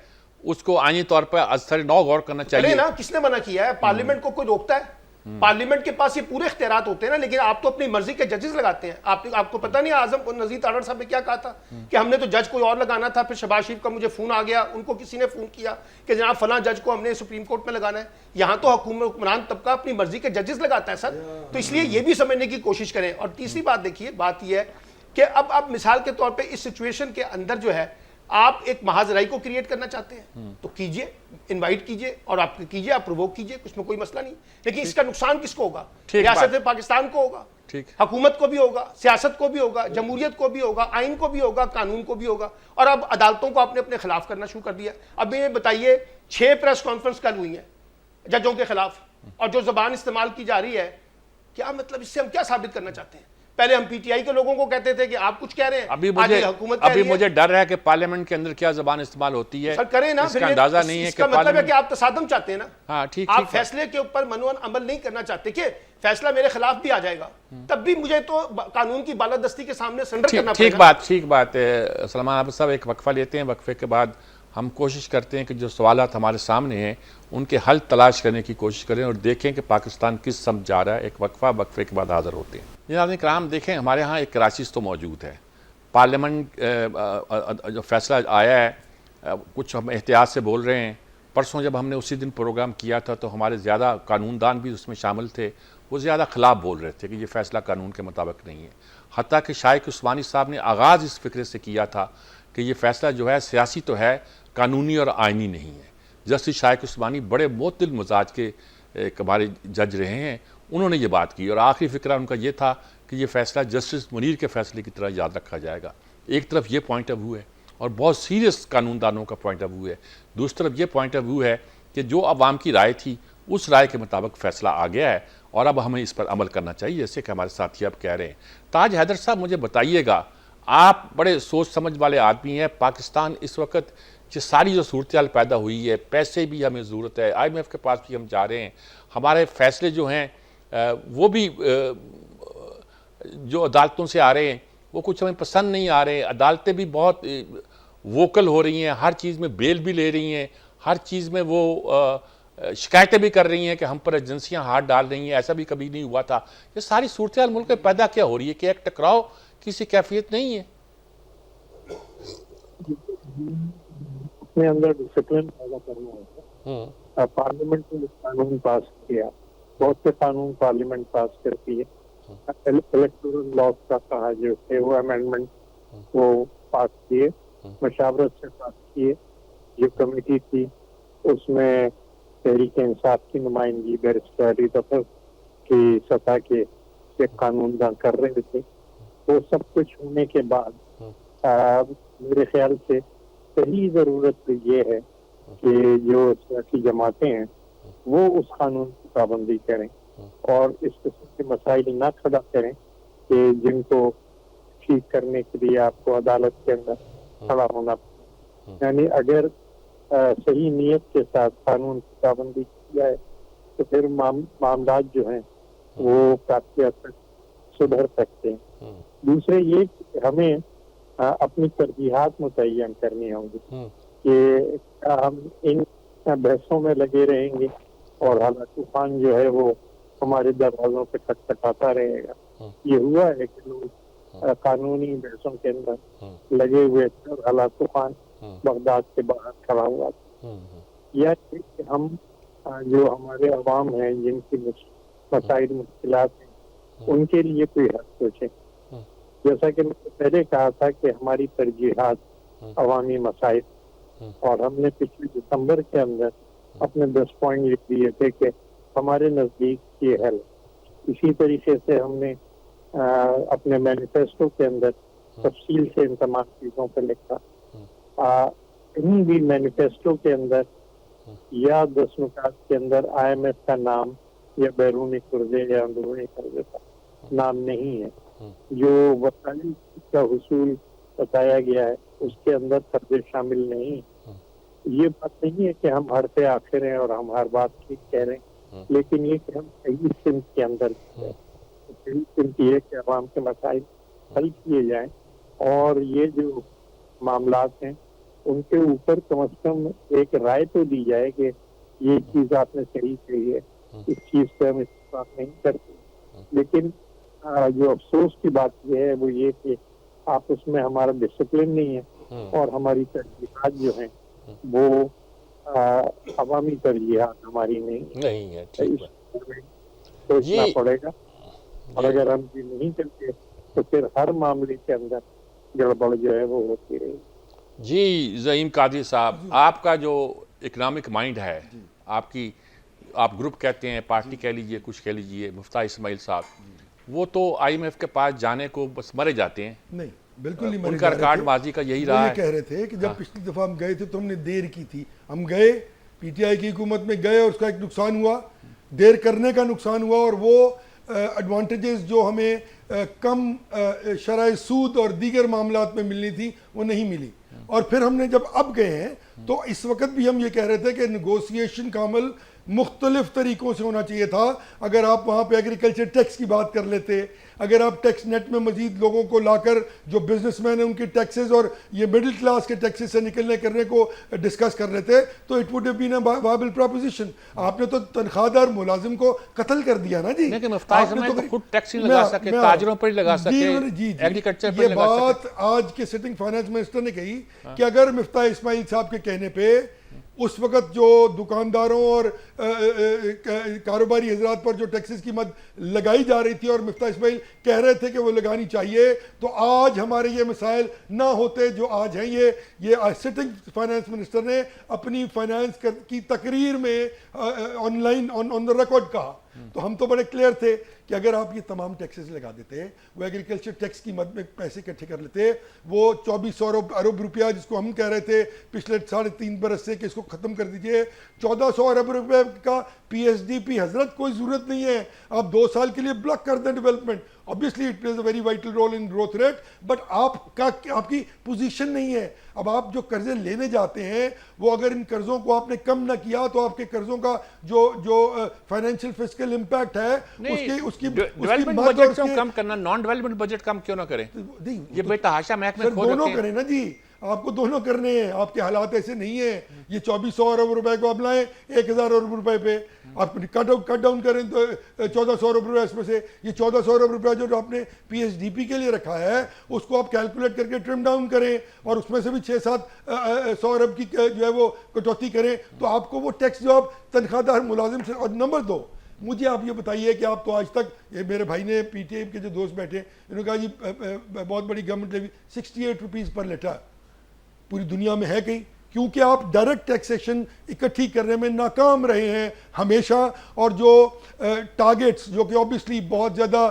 उसको आईनी तौर पर असर नौ गौर करना चाहिए ना। किसने मना किया है? पार्लियामेंट को कोई रोकता है? पार्लियामेंट के पास ये पूरे इख्तियारात होते हैं ना, लेकिन आप तो अपनी मर्जी के जजेस लगाते हैं। आपको पता नहीं आजम नजीर तारड़ साहब ने क्या कहा था कि हमने तो जज कोई और लगाना था, फिर शहबाज शरीफ का मुझे फोन आ गया, उनको किसी ने फोन किया कि जनाब फलां जज को हमने सुप्रीम कोर्ट में लगाना है। यहाँ तो हुक्मरान तबका अपनी मर्जी के जजेस लगाता है सर। तो इसलिए ये भी समझने की कोशिश करें। और तीसरी बात देखिए, बात यह है कि अब आप मिसाल के तौर पर इस सिचुएशन के अंदर जो है आप एक महाजराई को क्रिएट करना चाहते हैं तो कीजिए, इनवाइट कीजिए और आप कीजिए, आप प्रोवोक कीजिए, उसमें कोई मसला नहीं। लेकिन इसका नुकसान किसको होगा? रियासत पाकिस्तान को होगा, हुकूमत को भी होगा, सियासत को भी होगा, जमहूरियत को भी होगा, आइन को भी होगा, कानून को भी होगा। और अब अदालतों को आपने अपने खिलाफ करना शुरू कर दिया। अब ये बताइए 6 प्रेस कॉन्फ्रेंस कल हुई है जजों के खिलाफ, और जो जबान इस्तेमाल की जा रही है, क्या मतलब? इससे हम क्या साबित करना चाहते हैं? पहले हम पीटीआई के लोगों को कहते थे कि आप कुछ कह रहे हैं, अभी मुझे डर है कि पार्लियामेंट के अंदर क्या जबान इस्तेमाल होती है। सर करें ना, इसका अंदाजा नहीं है इसका मतलब है कि आप तसादम चाहते हैं ना। हाँ, ठीक, आप फैसले के ऊपर मनोन अमल नहीं करना चाहते कि फैसला मेरे खिलाफ भी आ जाएगा, तब भी मुझे तो कानून की बालादस्ती के सामने सरेंडर करना पड़ेगा। ठीक बात है सलमान आबद साहब, एक वक्फा लेते हैं, वक्फे के बाद हम कोशिश करते हैं कि जो सवालात हमारे सामने हैं उनके हल तलाश करने की कोशिश करें और देखें कि पाकिस्तान किस समझ जा रहा है। एक वक्फे के बाद हाजिर होते हैं। जनाब कराम, देखें हमारे यहाँ एक क्राइसिस तो मौजूद है। पार्लियामेंट जो फैसला आया है, कुछ हम एहतियात से बोल रहे हैं। परसों जब हमने उसी दिन प्रोग्राम किया था तो हमारे ज़्यादा कानूनदान भी उसमें शामिल थे, वो ज़्यादा ख़िलाफ़ बोल रहे थे कि ये फ़ैसला कानून के मुताबिक नहीं है। हत्ता कि शाइख उस्मानी साहब ने आगाज़ इस फिक्र से किया था कि ये फ़ैसला जो है सियासी तो है, कानूनी और आइनी नहीं है। जस्टिस शाइख उस्मानी बड़े मोतिल मिजाज के एक हमारे जज रहे हैं, उन्होंने ये बात की और आखिरी फिक्रा उनका ये था कि ये फ़ैसला जस्टिस मुनीर के फ़ैसले की तरह याद रखा जाएगा। एक तरफ ये पॉइंट ऑफ व्यू है और बहुत सीरियस कानूनदानों का पॉइंट ऑफ व्यू है। दूसरी तरफ ये पॉइंट ऑफ व्यू है कि जो अवाम की राय थी उस राय के मुताबिक फ़ैसला आ गया है और अब हमें इस पर अमल करना चाहिए, जैसे कि हमारे साथी अब कह रहे हैं। ताज हैदर साहब, मुझे बताइएगा, आप बड़े सोच समझ वाले आदमी हैं। पाकिस्तान इस वक्त ये सारी जो सूरत हाल पैदा हुई है, पैसे भी हमें ज़रूरत है, IMF के पास भी हम जा रहे हैं, हमारे फैसले जो हैं वो भी जो अदालतों से आ रहे हैं वो कुछ हमें पसंद नहीं आ रहे हैं। अदालतें भी बहुत वोकल हो रही हैं, हर चीज़ में बेल भी ले रही हैं, हर चीज़ में वो शिकायतें भी कर रही हैं कि हम पर एजेंसियां हाथ डाल रही हैं। ऐसा भी कभी नहीं हुआ था। ये सारी सूरत हाल मुल्क में पैदा क्या हो रही है कि एक टकराव किसी कैफियत नहीं है। अपने अंदर डिसिप्लिन पैदा करना होगा। पार्लियामेंट ने कानून पास किया, बहुत से कानून पार्लियामेंट पास करती है। इलेक्टोरल लॉ का कहा जो थे वो अमेंडमेंट वो पास किए, मशावरत से पास किए। जो कमेटी थी उसमें तहरीक इंसाफ की नुमाइंदगी, बैरिस्टर अली जफर की सतह के एक कानूनदान कर रहे थे। वो सब कुछ होने के बाद मेरे ख्याल से सही जरूरत तो ये है कि जो सियासी जमातें हैं वो उस कानून की पाबंदी करें और इस किस्म के मसाइल ना खड़ा करें कि जिनको ठीक करने के लिए आपको अदालत के अंदर खड़ा होना पड़े। यानी अगर सही नीयत के साथ कानून की पाबंदी की जाए तो फिर मामलात जो हैं वो काफी हद तक सुधर सकते हैं। दूसरे ये कि हमें अपनी तरजीहात मुतय्यन करनी होंगी कि हम इन बहसों में लगे रहेंगे और हालांकि तूफान जो है वो हमारे दरवाजों पे खटखटाता रहेगा। ये हुआ है कि लोग कानूनी बहसों के अंदर लगे हुए थे और हालांकि तूफान बगदाद के बाहर खड़ा हुआ था। या कि हम जो हमारे अवाम हैं जिनकी मसाइल मुश्किलात हैं उनके लिए कोई हल सोचें। जैसा कि मैंने पहले कहा था कि हमारी तरजीहात अवामी मसाइल, और हमने पिछले दिसंबर के अंदर अपने 10 पॉइंट लिख दिए थे कि हमारे नज़दीक ये हल। इसी तरीके से हमने अपने मैनिफेस्टो के अंदर तफसील से इन तमाम चीज़ों पर लिखा। कहीं भी मैनिफेस्टो के अंदर या 10 नुकात के अंदर IMF का नाम या बैरूनी कर्जे या अंदरूनी कर्जे का नाम नहीं है। जो वसाइल का हुसूल बताया गया है उसके अंदर कर्जे शामिल नहीं। ये बात नहीं है कि हम हर पे आखिर हैं और हम हर बात ठीक कह रहे हैं, लेकिन ये कि हम सही सिमत के अंदर सही सिमत ये कि अवाम के मसाइल हल किए जाएं और ये जो मामलात हैं उनके ऊपर कम से कम एक राय तो दी जाए कि ये चीज़ आपने सही कही है, इस चीज़ पे हम इस्तेमाल नहीं करते। लेकिन जो अफसोस की बात यह है वो ये कि आप उसमें हमारा डिसिप्लिन नहीं है और हमारी तरजीहात जो हैं वो अवामी तरजीहात हमारी नहीं है। ठीक है, सोचना पड़ेगा और अगर हम ये नहीं करते तो फिर हर मामले के अंदर गड़बड़ जो है वो होती रहेगी। जी ज़हीम कादरी साहब, आपका जो इकनॉमिक माइंड है, आपकी आप ग्रुप कहते हैं, पार्टी कह लीजिए, कुछ कह लीजिए, मुफ्ता इस्माइल साहब, वो तो IMF के पास जाने को बस मरे जाते हैं। नहीं, बिल्कुल नहीं। उनका रिकॉर्डबाजी का यही रहा है। कह रहे थे कि जब पिछली दफा हम गए थे तो हमने देर की थी। हम गए, PTI की हुकूमत में गए और उसका एक नुकसान हुआ, देर करने का नुकसान हुआ, और वो एडवांटेजेस जो हमें कम शरह सूद और दीगर मामलात में मिलनी थी वो नहीं मिली। और फिर हमने जब अब गए हैं तो इस वक्त भी हम ये कह रहे थे कि नेगोशिएशन का अमल मुख्तलिफ तरीक़ों से होना चाहिए था। अगर आप वहाँ पे एग्रीकल्चर टैक्स की बात कर लेते, अगर आप टैक्स नेट में मजीद लोगों को लाकर जो बिजनेसमैन है उनके टैक्सेस और ये मिडिल क्लास के टैक्सेस से निकलने करने को डिस्कस कर लेते तो it would have been a viable proposition. आपने तो तनख्वाहदार मुलाजिम को कत्ल कर दिया ना जी। आपने तो खुद टैक्स नहीं लगा सके, ताजरों पर लगा सके, एग्रीकल्चर पर लगा सके। ये बात आज के सिटिंग फाइनेंस मिनिस्टर ने कही कि अगर मुफ्ता इस्माइल साहब के कहने पे उस वक्त जो दुकानदारों और कारोबारी हजरात पर जो टैक्सेस की मद लगाई जा रही थी और मुफ्ता इस्माइल कह रहे थे कि वो लगानी चाहिए, तो आज हमारे ये मसाइल ना होते जो आज हैं। ये सिटिंग फाइनेंस मिनिस्टर ने अपनी फाइनेंस की तकरीर में ऑनलाइन ऑन द रिकॉर्ड कहा। तो हम तो बड़े क्लियर थे कि अगर आप ये तमाम टैक्सेस लगा देते, वो एग्रीकल्चर टैक्स की मद में पैसे इकट्ठे कर लेते, वो 2400 अरब रुपया जिसको हम कह रहे थे पिछले 3.5 बरस से कि इसको ख़त्म कर दीजिए, 1400 अरब रुपये का PSDP हजरत कोई ज़रूरत नहीं है। आप 2 साल के लिए ब्लॉक कर दें development, obviously it plays a very vital role in growth rate, but आपकी पोजीशन नहीं है। अब आप जो कर्जे लेने जाते हैं वो अगर इन कर्जों को आपने कम ना किया तो आपके कर्जों का जो फाइनेंशियल फिस्कल इम्पैक्ट है उसकी डेवलपमेंट बजट से कम करना, नॉन डेवलपमेंट बजट कम क्यों ना करें? ये बेतहाशा महकमे दोनों करें ना जी। आपको दोनों करने हैं, आपके हालात ऐसे नहीं है ये 2400 अरब रुपए को आप लाएं 1000 अरब रुपए पे, आप कट डाउन करें तो 1400 अरब रुपए, इसमें से ये 1400 अरब रुपया जो आपने PSDP के लिए रखा है उसको आप कैलकुलेट करके ट्रिम डाउन करें और उसमें से भी 6-7 अरब की जो है वो कटौती करें, तो आपको वो टैक्स जो आप तनख्वाहदार मुलाजिम से। और नंबर 2, मुझे आप ये बताइए कि आप तो आज तक, ये मेरे भाई ने PTI के जो दोस्त बैठे इन्होंने कहा जी बहुत बड़ी गवर्नमेंट लेवी 68 रुपीज़ पर लीटर पूरी दुनिया में है कहीं, क्योंकि आप डायरेक्ट टैक्सेशन इकट्ठी करने में नाकाम रहे हैं हमेशा, और जो टारगेट्स जो कि ऑब्वियसली बहुत ज़्यादा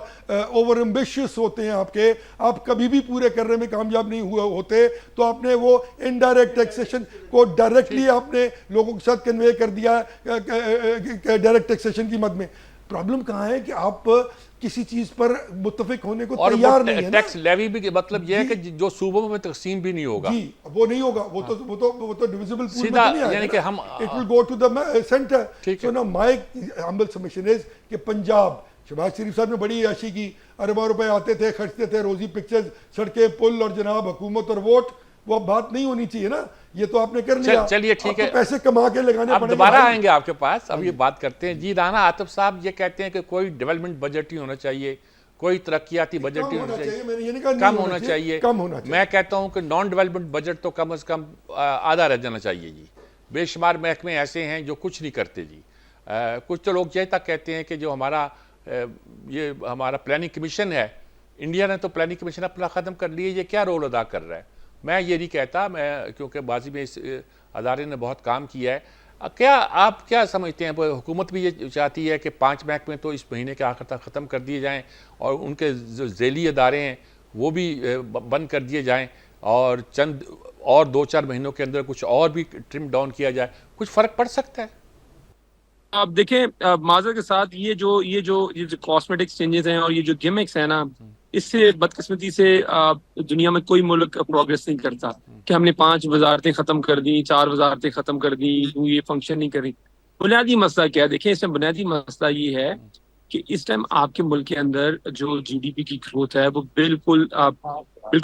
ओवर एम्बिशियस होते हैं आपके, आप कभी भी पूरे करने में कामयाब नहीं हुए होते, तो आपने वो इनडायरेक्ट टैक्सेशन को डायरेक्टली आपने लोगों के साथ कन्वे कर दिया डायरेक्ट टैक्सेशन की मद में। प्रॉब्लम कहाँ है कि आप किसी चीज पर मुत्तफिक होने को तैयार नहीं है ना। टैक्स लेवी भी मतलब यह है कि जो सूबों में तकसीम भी नहीं होगा जी, वो नहीं होगा, वो तो डिविजिबल पूल में सीधा, नहीं आएगा, यानी कि हम it will go to the centre. So ना माय हम्बल सबमिशन इज कि पंजाब, शहबाज शरीफ साहब ने बड़ी याशी की, अरबों रुपए आते थे, खर्चते थे, रोजी पिक्चर्स, सड़कें, पुल और जनाब हुकूमत और वोट, वो अब बात नहीं होनी चाहिए ना, ये तो आपने कर लिया। चलिए ठीक है, पैसे कमा के लगाने अब दोबारा आएंगे आपके पास। अब ये बात करते हैं जी, राना आतिफ साहब ये कहते हैं कि कोई डेवलपमेंट बजट ही होना चाहिए, कोई तरक्याती बजट ही होना चाहिए, कम होना चाहिए। मैं कहता हूं कि नॉन डेवलपमेंट बजट तो कम से कम आधा रह जाना चाहिए जी। बेशुमार महकमे ऐसे हैं जो कुछ नहीं करते जी। कुछ तो लोग ये तक कहते हैं कि जो हमारा प्लानिंग कमीशन है, इंडिया ने तो प्लानिंग कमीशन अपना ख़त्म कर लिया, ये क्या रोल अदा कर रहा है। मैं ये नहीं कहता, मैं क्योंकि बाजी में इस अदारे ने बहुत काम किया है। क्या आप क्या समझते हैं, हुकूमत भी ये चाहती है कि 5 महकमे तो इस महीने के आखिर तक ख़त्म कर दिए जाएं और उनके जो झेली अदारे हैं वो भी बंद कर दिए जाएं और चंद और 2-4 महीनों के अंदर कुछ और भी ट्रिम डाउन किया जाए, कुछ फ़र्क पड़ सकता है? आप देखें माजर के साथ ये जो कॉस्मेटिक चेंजेस हैं और ये जो गिमिक्स है ना, इससे बदकिस्मती से दुनिया में कोई मुल्क प्रोग्रेस नहीं करता कि हमने 5 वजारतें खत्म कर दी, 4 वजारतें खत्म कर दी, ये फंक्शन नहीं करी। बुनियादी मसला क्या है? देखिए, इसमें बुनियादी मसला ये है कि इस टाइम आपके मुल्क के अंदर जो GDP की ग्रोथ है वो बिल्कुल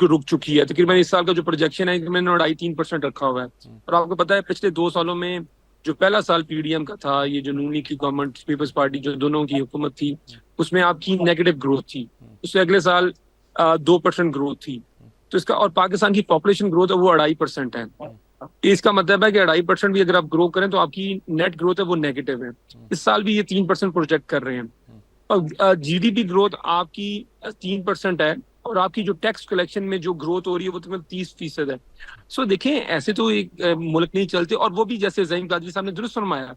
रुक चुकी है। तकरीबन इस साल का जो प्रोजेक्शन है मैंने 2.5-3% रखा हुआ है, और आपको पता है पिछले 2 सालों में जो पहला साल PDM का था, ये जो नूनी की गवर्नमेंट, पीपल्स पार्टी जो दोनों की हुकूमत थी, उसमें आपकी नेगेटिव ग्रोथ थी। उससे अगले साल 2% ग्रोथ थी। तो इसका, और पाकिस्तान की पॉपुलेशन ग्रोथ है वो 2.5% है। इसका मतलब है कि 2.5% भी अगर आप ग्रो करें तो आपकी नेट ग्रोथ है वो नेगेटिव है। इस साल भी ये 3% प्रोजेक्ट कर रहे हैं, और GDP ग्रोथ आपकी 3% है, और आपकी जो टैक्स कलेक्शन में जो ग्रोथ हो रही है वो तकरीबन 30% है। सो देखें, ऐसे तो एक मुल्क नहीं चलते। और वो भी जैसे ज़हीम कादरी साहब ने दुरुस्त फरमाया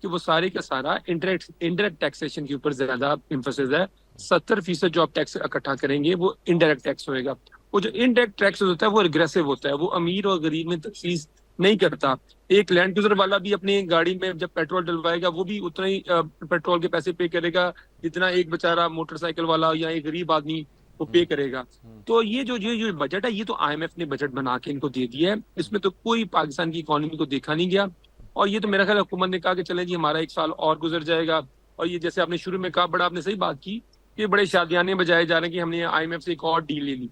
कि वो सारे का सारा इंडायरेक्ट टैक्सेशन के ऊपर ज्यादा एम्फेसिस है। 70% जो आप टैक्स इकट्ठा करेंगे वो इनडायरेक्ट टैक्स होएगा। वो जो इनडायरेक्ट टैक्स होता है वो रिग्रेसिव होता है, वो अमीर और गरीब में तखसीस नहीं करता। एक लैंड क्रूजर वाला भी अपनी गाड़ी में जब पेट्रोल डलवाएगा वो भी उतना ही पेट्रोल के पैसे पे करेगा जितना एक बेचारा मोटरसाइकिल वाला या एक गरीब आदमी वो पे करेगा। तो ये जो बजट है, ये तो IMF ने बजट बना के इनको दे दिया है। इसमें तो कोई पाकिस्तान की इकोनॉमी को देखा नहीं गया, और ये तो मेरा ख्याल हुकूमत ने कहा कि चलें जी हमारा 1 साल और गुजर जाएगा। और ये जैसे आपने शुरू में कहा, बड़ा आपने सही बात की, ये बड़े शादियाने बजाए जा रहे हैं कि हमने IMF से एक और डील ले ली,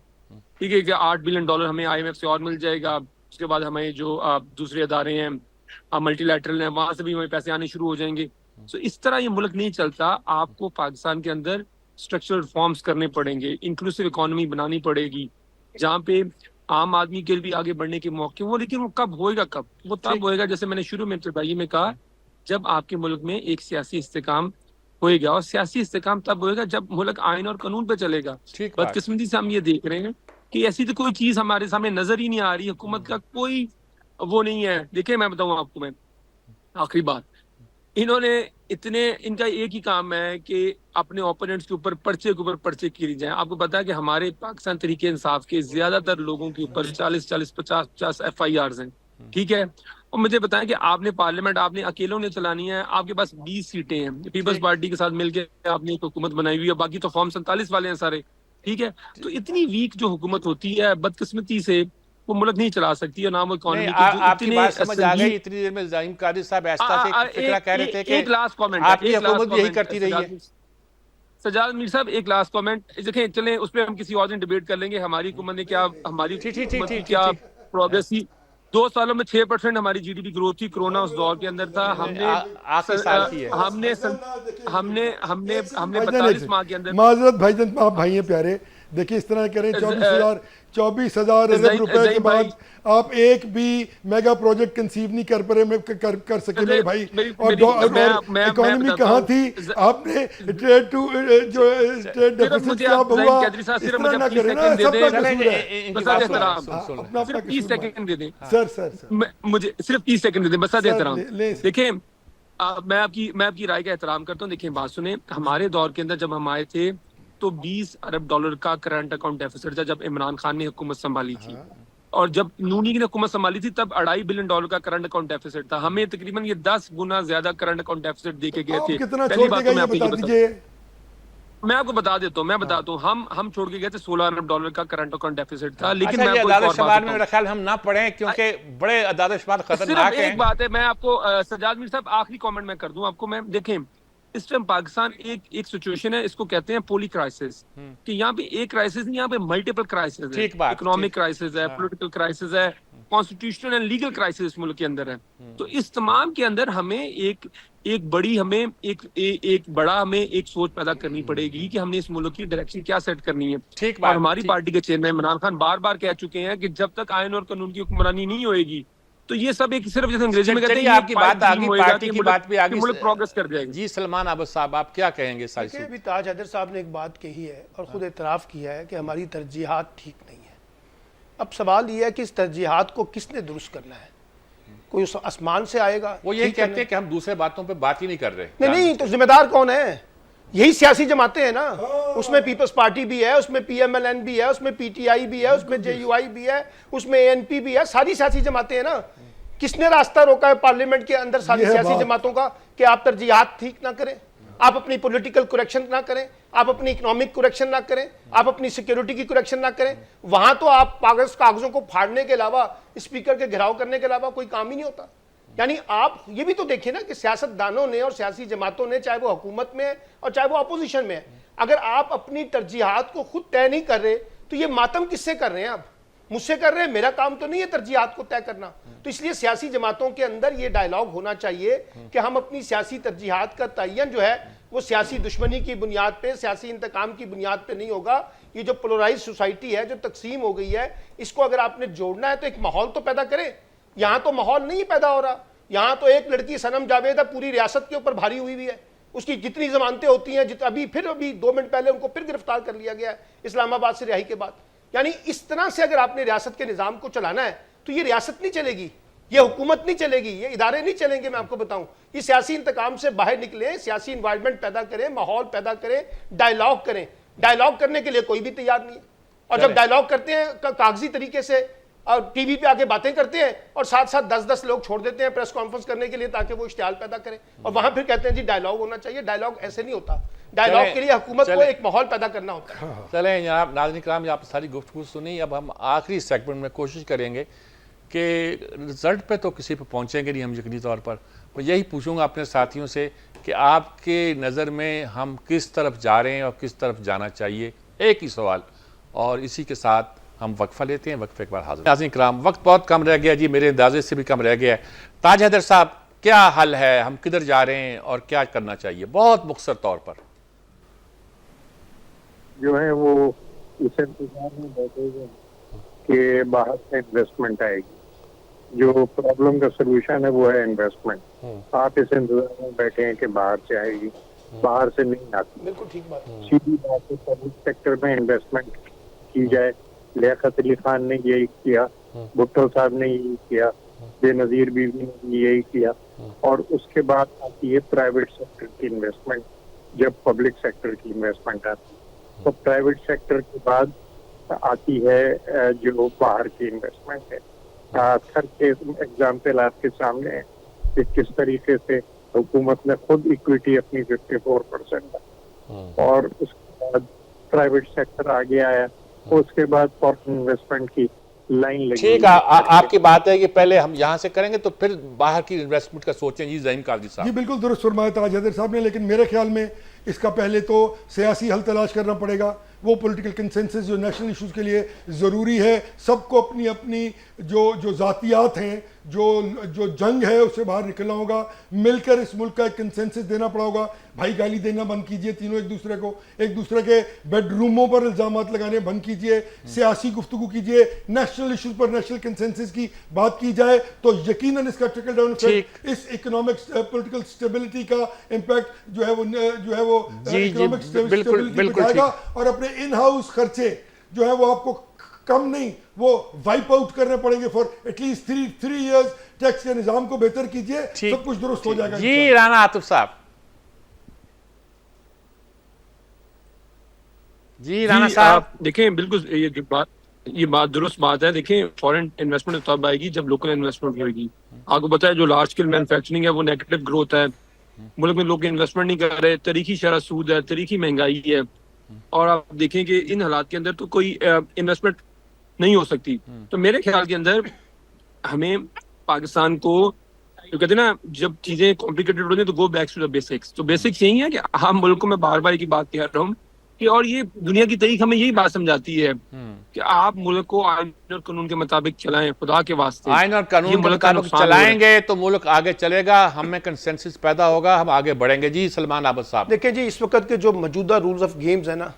ठीक है, कि $8 बिलियन हमें IMF से और मिल जाएगा। उसके बाद हमें जो दूसरे अदारे हैं, मल्टीलैटरल हैं, वहां से भी हमें पैसे आने शुरू हो जाएंगे। सो इस तरह ये मुल्क नहीं चलता। आपको पाकिस्तान के अंदर स्ट्रक्चरल रिफॉर्म्स करने पड़ेंगे, इंक्लूसिव इकोनॉमी बनानी पड़ेगी, जहाँ पे आम आदमी के लिए भी आगे बढ़ने के मौके वो। लेकिन वो कब होएगा? कब वो तब होएगा, जैसे मैंने शुरू में इब्तिदाई में कहा, जब आपके मुल्क में एक सियासी इस्तेकाम होएगा। और सियासी इस्तेकाम तब होएगा जब मुल्क आइन और कानून पे चलेगा। बदकिस्मती से हम ये देख रहे हैं कि ऐसी तो कोई चीज हमारे सामने नजर ही नहीं आ रही। हुकूमत का कोई वो नहीं है। देखिए, मैं बताऊं आपको, मैं आखिरी बात, इनका एक ही काम है कि अपने ओपोनेंट्स के ऊपर पर्चे के ऊपर पर्चे किए जाएं। आपको पता है कि हमारे पाकिस्तान तरीके इंसाफ के ज्यादातर लोगों के ऊपर 40-40, 50-50 FIRs हैं, ठीक है। और मुझे बताएं कि आपने पार्लियामेंट आपने अकेलों ने चलानी है, आपके पास 20 सीटें हैं, पीपल्स पार्टी के साथ मिलकर आपने एक हुकूमत बनाई हुई है, बाकी तो फॉर्म 47 वाले हैं सारे, ठीक है। तो इतनी वीक जो हुकूमत होती है, बदकिस्मती से वो मुल्क नहीं चला सकती, और ना वो इकोनॉमी आपकी बात समझ आ गई। इतनी देर में ज़हीम कादरी साहब ऐसा फिक्रा कह रहे थे कि एक लास्ट कमेंट, आपकी हुकूमत भी यही करती रही है। सजाद मीर साहब, एक लास्ट कमेंट देखें, चलें उस पर हम किसी और दिन डिबेट कर लेंगे। हमारी हुकूमत ने क्या, हमारी क्या प्रोग्रेस थी। 2 सालों में 6% हमारी जीडीपी ग्रोथ थी। कोरोना उस दौर के अंदर था। आखिरी साल की है। हमने 42 माह के अंदर माजरत भाईजान, आप भाई हैं प्यारे, देखिए इस तरह करें, 24,000 अरब रुपए के बाद आप एक भी मेगा प्रोजेक्ट कंसीव नहीं कर पा रहे, कर सके मेरे भाई। और इकोनॉमी कहाँ थी? आपने ट्रेड टू जो ट्रेड डेफिसिट क्या हुआ, इस तरह ना करें ना, सबका कसूर है। अपना 30 सेकंड दे दें सर मुझे, सिर्फ 30 सेकंड दे दें, बस एहतराम। ले देखिए मैं आपकी राय का एहतराम करता हूँ। देखिए बात सुने, हमारे दौर के अंदर जब हम आए थे तो 20 अरब डॉलर का करंट अकाउंट डेफिसिट था जब इमरान खान ने हुकूमत संभाली थी। और जब नूनी की ने हुकूमत संभाली थी तब $2.5 बिलियन का करंट अकाउंट डेफिसिट था। हमें तकरीबन ये 10 गुना ज्यादा करंट अकाउंट डेफिसिट दे के गए थे। कितना पहली छोड़ बात देगा तो मैं ये आपको बता दीजिए। मैं आपको बता देता हूँ, हम छोड़ के गए थे $16 अरब का करंट अकाउंट डेफिसिट था। लेकिन अच्छा, मैं आपको एक और शुमार बात में बताऊं। मेरा ख्याल हम ना पढ़ें क्योंकि बड़े अदाद शुमार सिर्फ खतरनाक एक हैं। बात है, मैं आपको सजाद मीर साहब आखिरी कमेंट मैं कर दूं आपको। मैं देखें, इस टाइम पाकिस्तान एक सिचुएशन है, इसको कहते हैं पोली क्राइसिस, कि यहाँ पे एक क्राइसिस नहीं, यहाँ पे मल्टीपल क्राइसिस है। ठीक बात, इकोनॉमिक क्राइसिस है, पॉलिटिकल क्राइसिस है, कॉन्स्टिट्यूशनल एंड लीगल क्राइसिस मुल्क के अंदर है। तो इस तमाम के अंदर हमें एक बड़ा सोच पैदा करनी पड़ेगी कि हमने इस मुल्क की डायरेक्शन क्या सेट करनी है। ठीक बात, और हमारी ठीक। पार्टी के चेयरमैन इमरान खान बार बार कह चुके हैं कि जब तक आयन और कानून की हुक्मरानी नहीं होएगी तो ये सब एक सिर्फ, जैसे अंग्रेजी में कहते हैं, आपकी बात आगे, पार्टी की बात भी आगे, मुल्क प्रोग्रेस कर जाएगा। जी सलमान अहमद साहब, आप क्या कहेंगे? देखिए, अभी ताज हैदर साहब ने एक बात कही है और खुद एतराफ़ किया है कि हमारी तरजीहात ठीक नहीं है। अब सवाल ये है कि इस तरजीहात को किसने दुरुस्त करना है? कोई उस आसमान से आएगा? वो यही कहते हैं कि हम दूसरे बातों पे बात ही नहीं कर रहे। नहीं, तो जिम्मेदार कौन है? यही सियासी जमातें हैं ना। उसमें पीपल्स पार्टी भी है, उसमें PMLN भी है, उसमें PTI भी है, उसमें JUI भी है, उसमें ANP भी है, सारी सियासी जमातें हैं ना। किसने रास्ता रोका है पार्लियामेंट के अंदर सारी सियासी जमातों का कि आप तरजीहात ठीक ना करें, आप अपनी पॉलिटिकल करेक्शन ना करें, आप अपनी इकोनॉमिक करेक्शन ना करें, आप अपनी सिक्योरिटी की करेक्शन ना करें? वहां तो आप कागजों को फाड़ने के अलावा, स्पीकर के घेराव करने के अलावा कोई काम ही नहीं होता। यानी आप ये भी तो देखिए ना कि सियासतदानों ने और सियासी जमातों ने, चाहे वो हुकूमत में है और चाहे वो अपोजिशन में है, अगर आप अपनी तरजीहात को खुद तय नहीं कर रहे तो ये मातम किससे कर रहे हैं? आप मुझसे कर रहे हैं, मेरा काम तो नहीं है तरजीहात को तय करना। तो इसलिए सियासी जमातों के अंदर ये डायलॉग होना चाहिए कि हम अपनी सियासी तरजीहात का तयन जो है वो सियासी दुश्मनी की बुनियाद पे, सियासी इंतकाम की बुनियाद पे नहीं होगा। ये जो पोलराइज सोसाइटी है, जो तकसीम हो गई है, इसको अगर आपने जोड़ना है तो एक माहौल तो पैदा करें। यहाँ तो माहौल नहीं पैदा हो रहा। यहाँ तो एक लड़की सनम जावेद है, पूरी रियासत के ऊपर भारी हुई है। उसकी जितनी जमानतें होती हैं, अभी 2 मिनट पहले उनको फिर गिरफ्तार कर लिया गया है इस्लामाबाद से रिहाई के बाद। यानी इस तरह से अगर आपने रियासत के निज़ाम को चलाना है तो ये रियासत नहीं चलेगी, ये हुकूमत नहीं चलेगी, ये इदारे नहीं चलेंगे। मैं आपको बताऊं, ये सियासी इंतकाम से बाहर निकले, सियासी इन्वायरमेंट पैदा करें, माहौल पैदा करें, डायलॉग करें। डायलॉग करने के लिए कोई भी तैयार नहीं है। और जब डायलॉग करते हैं कागजी तरीके से और टीवी पे आके बातें करते हैं और साथ साथ 10-10 लोग छोड़ देते हैं प्रेस कॉन्फ्रेंस करने के लिए ताकि वो इश्तिहाल पैदा करें, और वहां फिर कहते हैं जी डायलॉग होना चाहिए। डायलॉग ऐसे नहीं होता। डायलॉग के लिए हुकूमत को एक माहौल पैदा करना होता है। चलें जनाब, नाज़रीन किराम, आप सारी गुफ्तगू सुनी। अब हम आखिरी सेगमेंट में कोशिश करेंगे कि रिजल्ट पे तो किसी पे पहुंचेंगे नहीं हम यकीनी तौर पर। मैं यही पूछूंगा अपने साथियों से कि आपके नज़र में हम किस तरफ जा रहे हैं और किस तरफ जाना चाहिए, एक ही सवाल। और इसी के साथ हम वक्फा लेते हैं, वक्फे के बाद हाजिर। नाज़रीन किराम, वक्त बहुत कम रह गया जी, मेरे अंदाजे से भी कम रह गया है। ताज हैदर साहब, क्या हल है? हम किधर जा रहे हैं और क्या करना चाहिए, बहुत मुख्तसर तौर पर? जो है वो इस इंतजार में बैठे हुए कि बाहर से इन्वेस्टमेंट आएगी। जो प्रॉब्लम का सोल्यूशन है वो है इन्वेस्टमेंट। आप इस इंतजार में बैठे हैं कि बाहर से आएगी, बाहर से नहीं आती। बिल्कुल ठीक बात। सीधी बात है, पब्लिक सेक्टर में इन्वेस्टमेंट की जाए। लियाकत अली खान ने यही किया, भुट्टो साहब ने यही किया, बेनजीर बीवी ने यही किया। और उसके बाद आती है प्राइवेट सेक्टर की इन्वेस्टमेंट। जब पब्लिक सेक्टर की इन्वेस्टमेंट आती है तो प्राइवेट सेक्टर के बाद आती है जो बाहर की इन्वेस्टमेंट है। खैर के एग्जाम्पल आपके सामने है कि किस तरीके से हुकूमत ने खुद इक्विटी अपनी 54% और उसके बाद प्राइवेट सेक्टर आगे आया, उसके बाद फॉरेन इन्वेस्टमेंट की लाइन लगी। ठीक है, आपकी बात है कि पहले हम यहाँ से करेंगे तो फिर बाहर की इन्वेस्टमेंट का सोचें। जी ज़हीन काजी साहब। जी बिल्कुल दुरुस्त फरमाया ताज हैदर साहब ने, लेकिन मेरे ख्याल में इसका पहले तो सियासी हल तलाश करना पड़ेगा। वो पॉलिटिकल कंसेंसस जो नेशनल इश्यूज़ के लिए ज़रूरी है। सबको अपनी अपनी जो ज़ातियात हैं, जो जंग है उससे बाहर निकलना होगा, मिलकर इस मुल्क का एक कंसेंसस देना पड़ा होगा। भाई गाली देना बंद कीजिए तीनों एक दूसरे के बेडरूमों पर इल्ज़ामात लगाने बंद कीजिए, सियासी गुफ्तगू कीजिए, नेशनल इश्यूज़ पर नेशनल कंसेंसस की बात की जाए तो यकीनन इसका ट्रिकल डाउन इफेक्ट, इस इकोनॉमिक पॉलिटिकल स्टेबिलिटी का इम्पैक्ट जो है वो इकोनॉमिक स्टेबिलिटी पे जाएगा और अपने इन हाउस खर्चे जो है वो आपको कम नहीं, वो वाइप आउट करने पड़ेंगे फॉर एटलीस्ट 3 इयर्स। टैक्स के निजाम को बेहतर कीजिए, सब कुछ दुरुस्त हो जाएगा। जी राना आतिफ साहब। जी राना साहब, देखें बिल्कुल ये बात दुरुस्त बात है। देखें फॉरेन इन्वेस्टमेंट तब आएगी जब लोकल इन्वेस्टमेंट होगी। आपको पता है जो लार्ज स्केल मैन्युफैक्चरिंग है वो नेगेटिव ग्रोथ है, मुल्क में लोग इन्वेस्टमेंट नहीं कर रहे, तरीकी शरह सूद है, तरीकी महंगाई है, और आप देखें कि इन हालात के अंदर तो कोई इन्वेस्टमेंट नहीं हो सकती। तो मेरे ख्याल के अंदर हमें पाकिस्तान को जो कहते हैं ना, जब चीजें कॉम्प्लिकेटेड होती हैं तो go back to the basics. तो बेसिक्स यही है कि हम मुल्क को, मैं बार बार की बात कह रहा हूँ कि, और ये दुनिया की तारीख हमें यही बात समझाती है कि आप मुल्क को आईन और कानून के मुताबिक चलाएं, खुदा के वास्ते। आईन और कानून के मुताबिक चलाएंगे तो मुल्क आगे चलेगा, हमें कंसेंसस पैदा होगा, हम आगे बढ़ेंगे। जी सलमान आबद साहब। देखिए जी, इस वक्त के जो मौजूदा रूल्स ऑफ गेम्स है ना,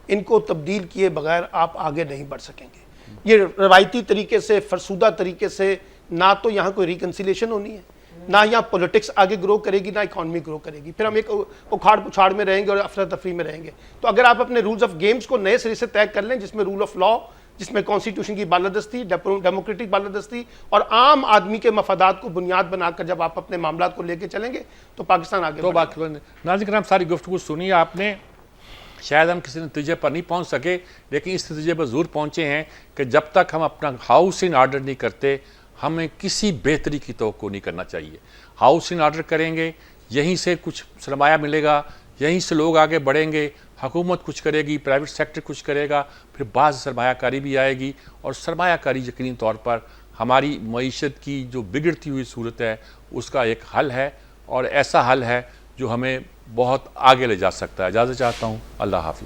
इनको तब्दील किए बगैर आप आगे नहीं बढ़ सकेंगे। ये रवायती तरीके से, फरसूदा तरीके से ना तो यहाँ कोई रिकन्सिलेशन होनी है, ना यहाँ पॉलिटिक्स आगे ग्रो करेगी, ना इकॉनमी ग्रो करेगी। फिर हम एक उखाड़ पुछाड़ में रहेंगे और अफरा तफरी में रहेंगे। तो अगर आप अपने रूल्स ऑफ गेम्स को नए सिरे से तय कर लें, जिसमें रूल ऑफ लॉ, जिसमें कॉन्स्टिट्यूशन की बालादस्ती, डेमोक्रेटिक बालादस्ती और आम आदमी के मफादात को बुनियाद बनाकर जब आप अपने मामला को लेकर चलेंगे तो पाकिस्तान आगे। तो बात नाज़रीन करम, सारी गुफ्तगू सुनी आपने। शायद हम किसी नतीजे पर नहीं पहुंच सके, लेकिन इस नतीजे पर ज़रूर पहुंचे हैं कि जब तक हम अपना हाउस इन ऑर्डर नहीं करते, हमें किसी बेहतरी की तवक्को नहीं करना चाहिए। हाउस इन ऑर्डर करेंगे, यहीं से कुछ सरमाया मिलेगा, यहीं से लोग आगे बढ़ेंगे, हुकूमत कुछ करेगी, प्राइवेट सेक्टर कुछ करेगा, फिर बाज़ सरमायाकारी भी आएगी, और सरमायाकारी यकीनी तौर पर हमारी मईशत की जो बिगड़ती हुई सूरत है उसका एक हल है, और ऐसा हल है जो हमें बहुत आगे ले जा सकता है। इजाज़त चाहता हूँ। अल्लाह हाफिज़।